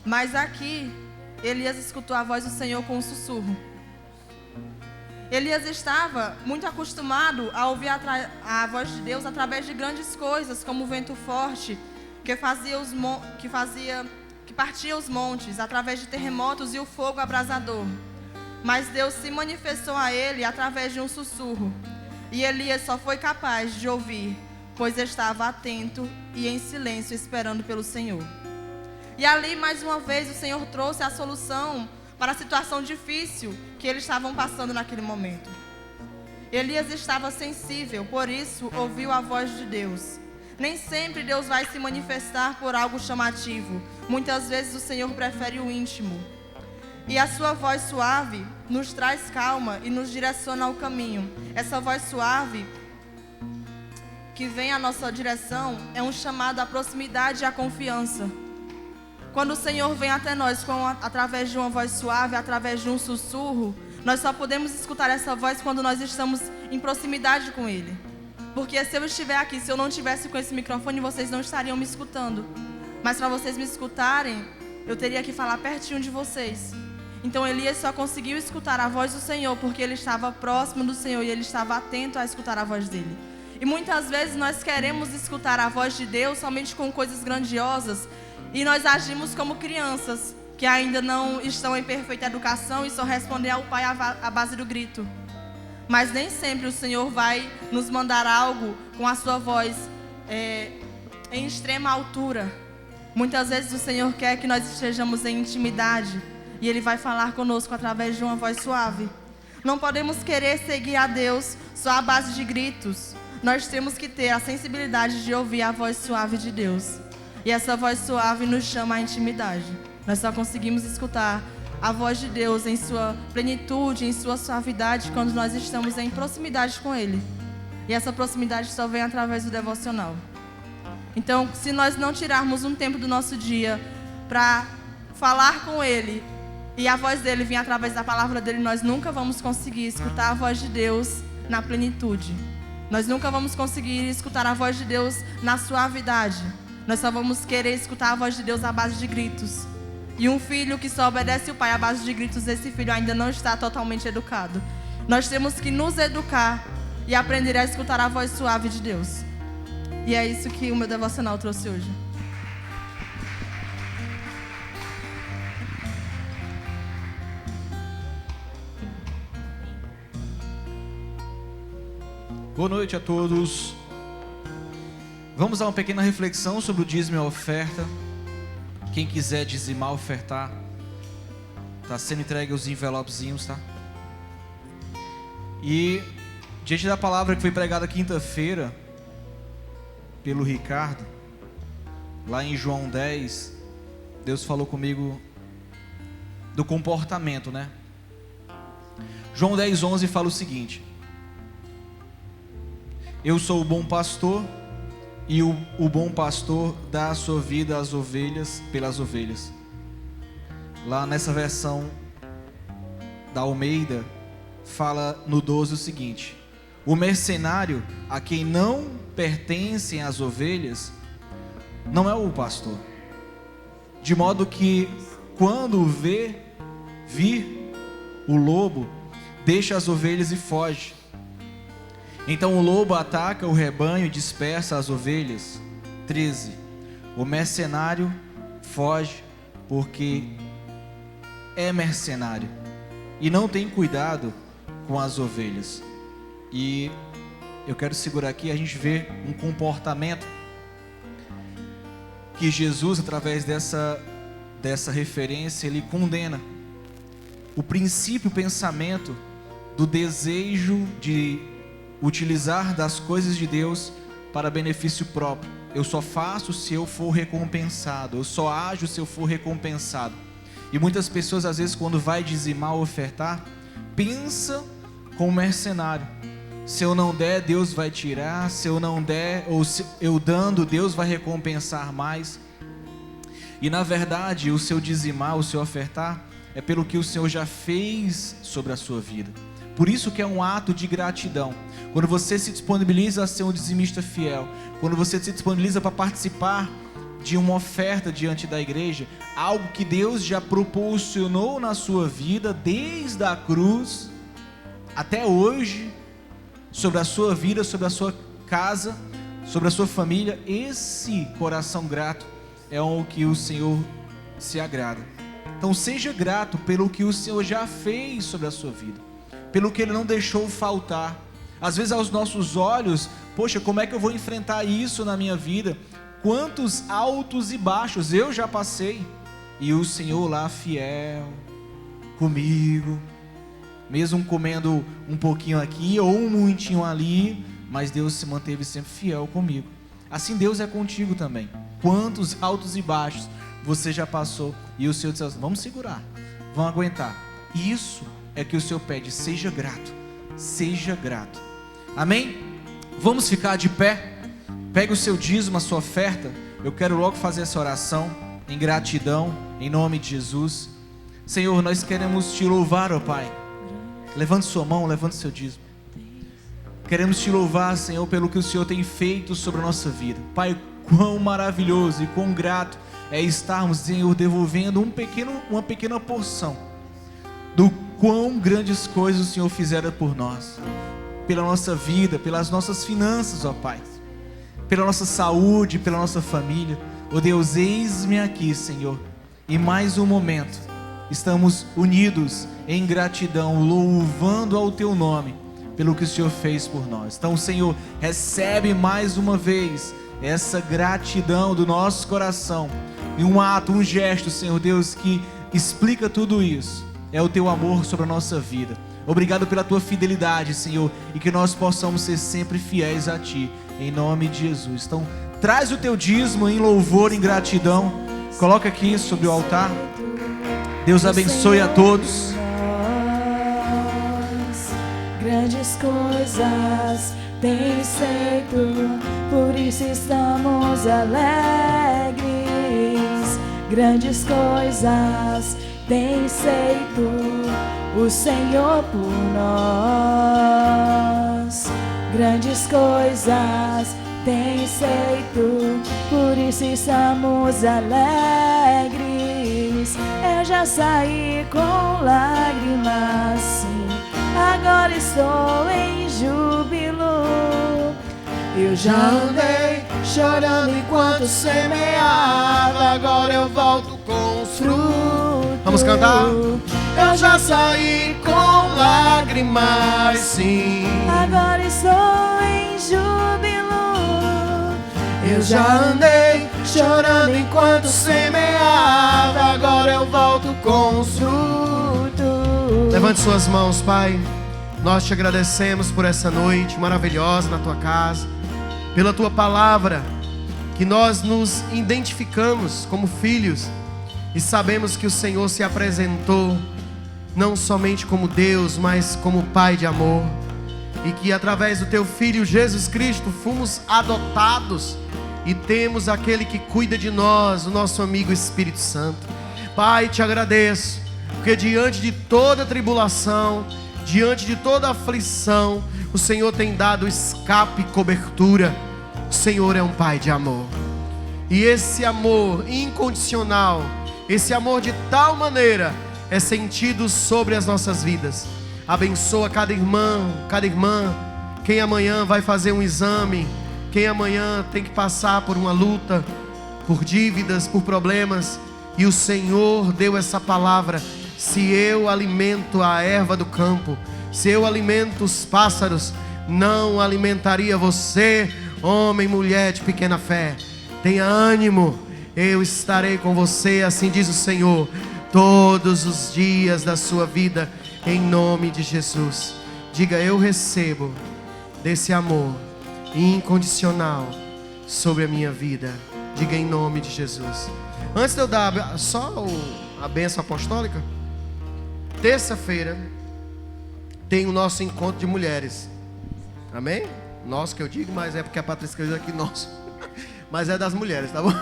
Mas aqui, Elias escutou a voz do Senhor com um sussurro. Elias estava muito acostumado a ouvir a voz de Deus através de grandes coisas, como o vento forte, que fazia que partia os montes através de terremotos e o fogo abrasador. Mas Deus se manifestou a ele através de um sussurro. E Elias só foi capaz de ouvir, pois estava atento e em silêncio esperando pelo Senhor. E ali, mais uma vez, o Senhor trouxe a solução para a situação difícil que eles estavam passando naquele momento. Elias estava sensível, por isso ouviu a voz de Deus. Nem sempre Deus vai se manifestar por algo chamativo. Muitas vezes o Senhor prefere o íntimo. E a sua voz suave nos traz calma e nos direciona ao caminho. Essa voz suave que vem à nossa direção é um chamado à proximidade e à confiança. Quando o Senhor vem até nós através de uma voz suave, através de um sussurro, nós só podemos escutar essa voz quando nós estamos em proximidade com Ele. Porque se eu estiver aqui, se eu não estivesse com esse microfone, vocês não estariam me escutando. Mas para vocês me escutarem, eu teria que falar pertinho de vocês. Então Elias só conseguiu escutar a voz do Senhor porque ele estava próximo do Senhor e ele estava atento a escutar a voz dele. E muitas vezes nós queremos escutar a voz de Deus somente com coisas grandiosas e nós agimos como crianças que ainda não estão em perfeita educação e só respondem ao Pai à base do grito. Mas nem sempre o Senhor vai nos mandar algo com a sua voz em extrema altura. Muitas vezes o Senhor quer que nós estejamos em intimidade e Ele vai falar conosco através de uma voz suave. Não podemos querer seguir a Deus só à base de gritos. Nós temos que ter a sensibilidade de ouvir a voz suave de Deus. E essa voz suave nos chama à intimidade. Nós só conseguimos escutar a voz de Deus em sua plenitude, em sua suavidade, quando nós estamos em proximidade com Ele. E essa proximidade só vem através do devocional. Então, se nós não tirarmos um tempo do nosso dia para falar com Ele, e a voz dele vir através da palavra dele, nós nunca vamos conseguir escutar a voz de Deus na plenitude. Nós nunca vamos conseguir escutar a voz de Deus na suavidade. Nós só vamos querer escutar a voz de Deus à base de gritos. E um filho que só obedece o pai à base de gritos, esse filho ainda não está totalmente educado. Nós temos que nos educar e aprender a escutar a voz suave de Deus. E é isso que o meu devocional trouxe hoje. Boa noite a todos. Vamos dar uma pequena reflexão sobre o dízimo e a oferta. Quem quiser dizimar, ofertar, está sendo entregue os envelopezinhos, tá? E diante da palavra que foi pregada quinta-feira pelo Ricardo, lá em João 10, Deus falou comigo do comportamento, né? João 10:11 fala o seguinte: eu sou o bom pastor, e o bom pastor dá a sua vida às ovelhas pelas ovelhas. Lá nessa versão da Almeida, fala no 12 o seguinte: o mercenário a quem não pertencem as ovelhas não é o pastor, de modo que quando vir o lobo, deixa as ovelhas e foge. Então o lobo ataca o rebanho e dispersa as ovelhas. 13. O mercenário foge porque é mercenário e não tem cuidado com as ovelhas. E eu quero segurar aqui, a gente vê um comportamento que Jesus, através dessa referência, ele condena o princípio, o pensamento do desejo de utilizar das coisas de Deus para benefício próprio. Eu só faço se eu for recompensado, eu só ajo se eu for recompensado. E muitas pessoas, às vezes, quando vai dizimar ou ofertar, pensa como mercenário: se eu não der, Deus vai tirar; se eu não der, ou se eu dando, Deus vai recompensar mais. E na verdade, o seu dizimar, o seu ofertar, é pelo que o Senhor já fez sobre a sua vida. Por isso que é um ato de gratidão. Quando você se disponibiliza a ser um dizimista fiel, quando você se disponibiliza para participar de uma oferta diante da igreja, algo que Deus já proporcionou na sua vida, desde a cruz até hoje, sobre a sua vida, sobre a sua casa, sobre a sua família, esse coração grato é o que o Senhor se agrada. Então seja grato pelo que o Senhor já fez sobre a sua vida, pelo que Ele não deixou faltar. Às vezes aos nossos olhos, poxa, como é que eu vou enfrentar isso na minha vida? Quantos altos e baixos eu já passei, e o Senhor lá fiel comigo, mesmo comendo um pouquinho aqui ou um muitinho ali, mas Deus se manteve sempre fiel comigo. Assim Deus é contigo também. Quantos altos e baixos você já passou, e o Senhor diz, vamos segurar, vamos aguentar. Isso é que o Senhor pede, seja grato, seja grato. Amém? Vamos ficar de pé. Pega o seu dízimo, a sua oferta. Eu quero logo fazer essa oração em gratidão, em nome de Jesus. Senhor, nós queremos te louvar, ó Pai. Levante sua mão, levante seu dízimo. Queremos te louvar, Senhor, pelo que o Senhor tem feito sobre a nossa vida. Pai, quão maravilhoso e quão grato é estarmos, Senhor, devolvendo uma pequena porção do quão grandes coisas o Senhor fizera por nós, pela nossa vida, pelas nossas finanças, ó Pai, pela nossa saúde, pela nossa família. Ó Deus, eis-me aqui, Senhor, e mais um momento estamos unidos em gratidão, louvando ao Teu nome pelo que o Senhor fez por nós. Então, Senhor, recebe mais uma vez essa gratidão do nosso coração, e um ato, um gesto, Senhor Deus, que explica tudo isso, é o Teu amor sobre a nossa vida. Obrigado pela Tua fidelidade, Senhor, e que nós possamos ser sempre fiéis a Ti, em nome de Jesus. Então, traz o Teu dízimo em louvor, em gratidão, coloca aqui sobre o altar. Deus abençoe a todos. Grandes coisas tens feito, por isso estamos alegres. Grandes coisas tens feito, o Senhor por nós. Grandes coisas tens feito, por isso estamos alegres. Eu já saí com lágrimas, sim, agora estou em júbilo. Eu já andei chorando enquanto semeava, agora eu volto com os frutos. Vamos cantar? Eu já saí com lágrimas, sim, agora estou em júbilo. Eu já andei chorando enquanto semeava, agora eu volto com os frutos. Levante suas mãos, Pai. Nós te agradecemos por essa noite maravilhosa na Tua casa, pela Tua palavra, que nós nos identificamos como filhos e sabemos que o Senhor se apresentou não somente como Deus, mas como Pai de amor, e que através do Teu Filho Jesus Cristo fomos adotados e temos aquele que cuida de nós, o nosso amigo Espírito Santo. Pai, te agradeço, porque diante de toda tribulação, diante de toda aflição, o Senhor tem dado escape e cobertura. O Senhor é um Pai de amor, e esse amor incondicional, esse amor de tal maneira é sentido sobre as nossas vidas. Abençoa cada irmão, cada irmã, quem amanhã vai fazer um exame, quem amanhã tem que passar por uma luta, por dívidas, por problemas, e o Senhor deu essa palavra: se eu alimento a erva do campo, se eu alimento os pássaros, não alimentaria você, homem, mulher de pequena fé. Tenha ânimo, eu estarei com você, assim diz o Senhor, todos os dias da sua vida, em nome de Jesus. Diga: eu recebo desse amor incondicional sobre a minha vida. Diga: em nome de Jesus. Antes de eu dar só a bênção apostólica, terça-feira tem o nosso encontro de mulheres. Amém? Nosso que eu digo, mas é porque a Patrícia escreveu aqui nosso. Mas é das mulheres, tá bom?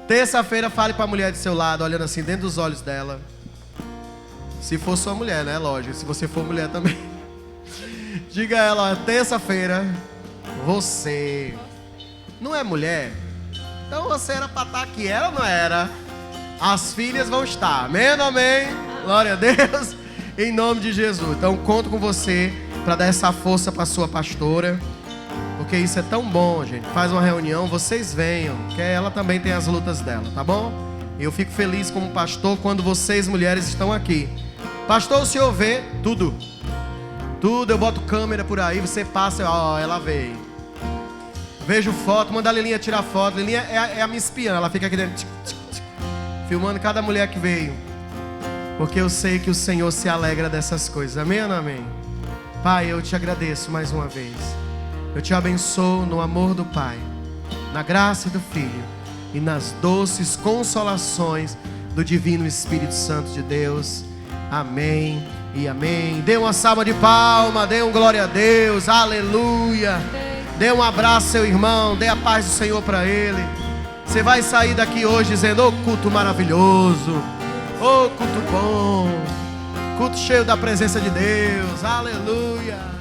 Terça-feira, fale para a mulher do seu lado, olhando assim dentro dos olhos dela. Se for sua mulher, né? Lógico. Se você for mulher também. Diga a ela: terça-feira, você não é mulher? Então você era para estar aqui, ela não era? As filhas vão estar, amém, amém? Glória a Deus, em nome de Jesus. Então conto com você para dar essa força para sua pastora, porque isso é tão bom, gente. Faz uma reunião, vocês venham, que ela também tem as lutas dela, tá bom? Eu fico feliz como pastor quando vocês, mulheres, estão aqui. Pastor, o senhor vê tudo. Tudo, eu boto câmera por aí, você passa, ó, ela veio. Vejo foto, manda a Lilinha tirar foto. Lilinha é a minha espiã, ela fica aqui dentro, filmando cada mulher que veio. Porque eu sei que o Senhor se alegra dessas coisas. Amém ou não amém? Pai, eu te agradeço mais uma vez. Eu te abençoo no amor do Pai, na graça do Filho e nas doces consolações do Divino Espírito Santo de Deus. Amém e amém. Dê uma salva de palma, dê um glória a Deus, aleluia. Dê um abraço ao seu irmão, dê a paz do Senhor para ele. Você vai sair daqui hoje dizendo: ô culto maravilhoso, ô culto bom, culto cheio da presença de Deus, aleluia.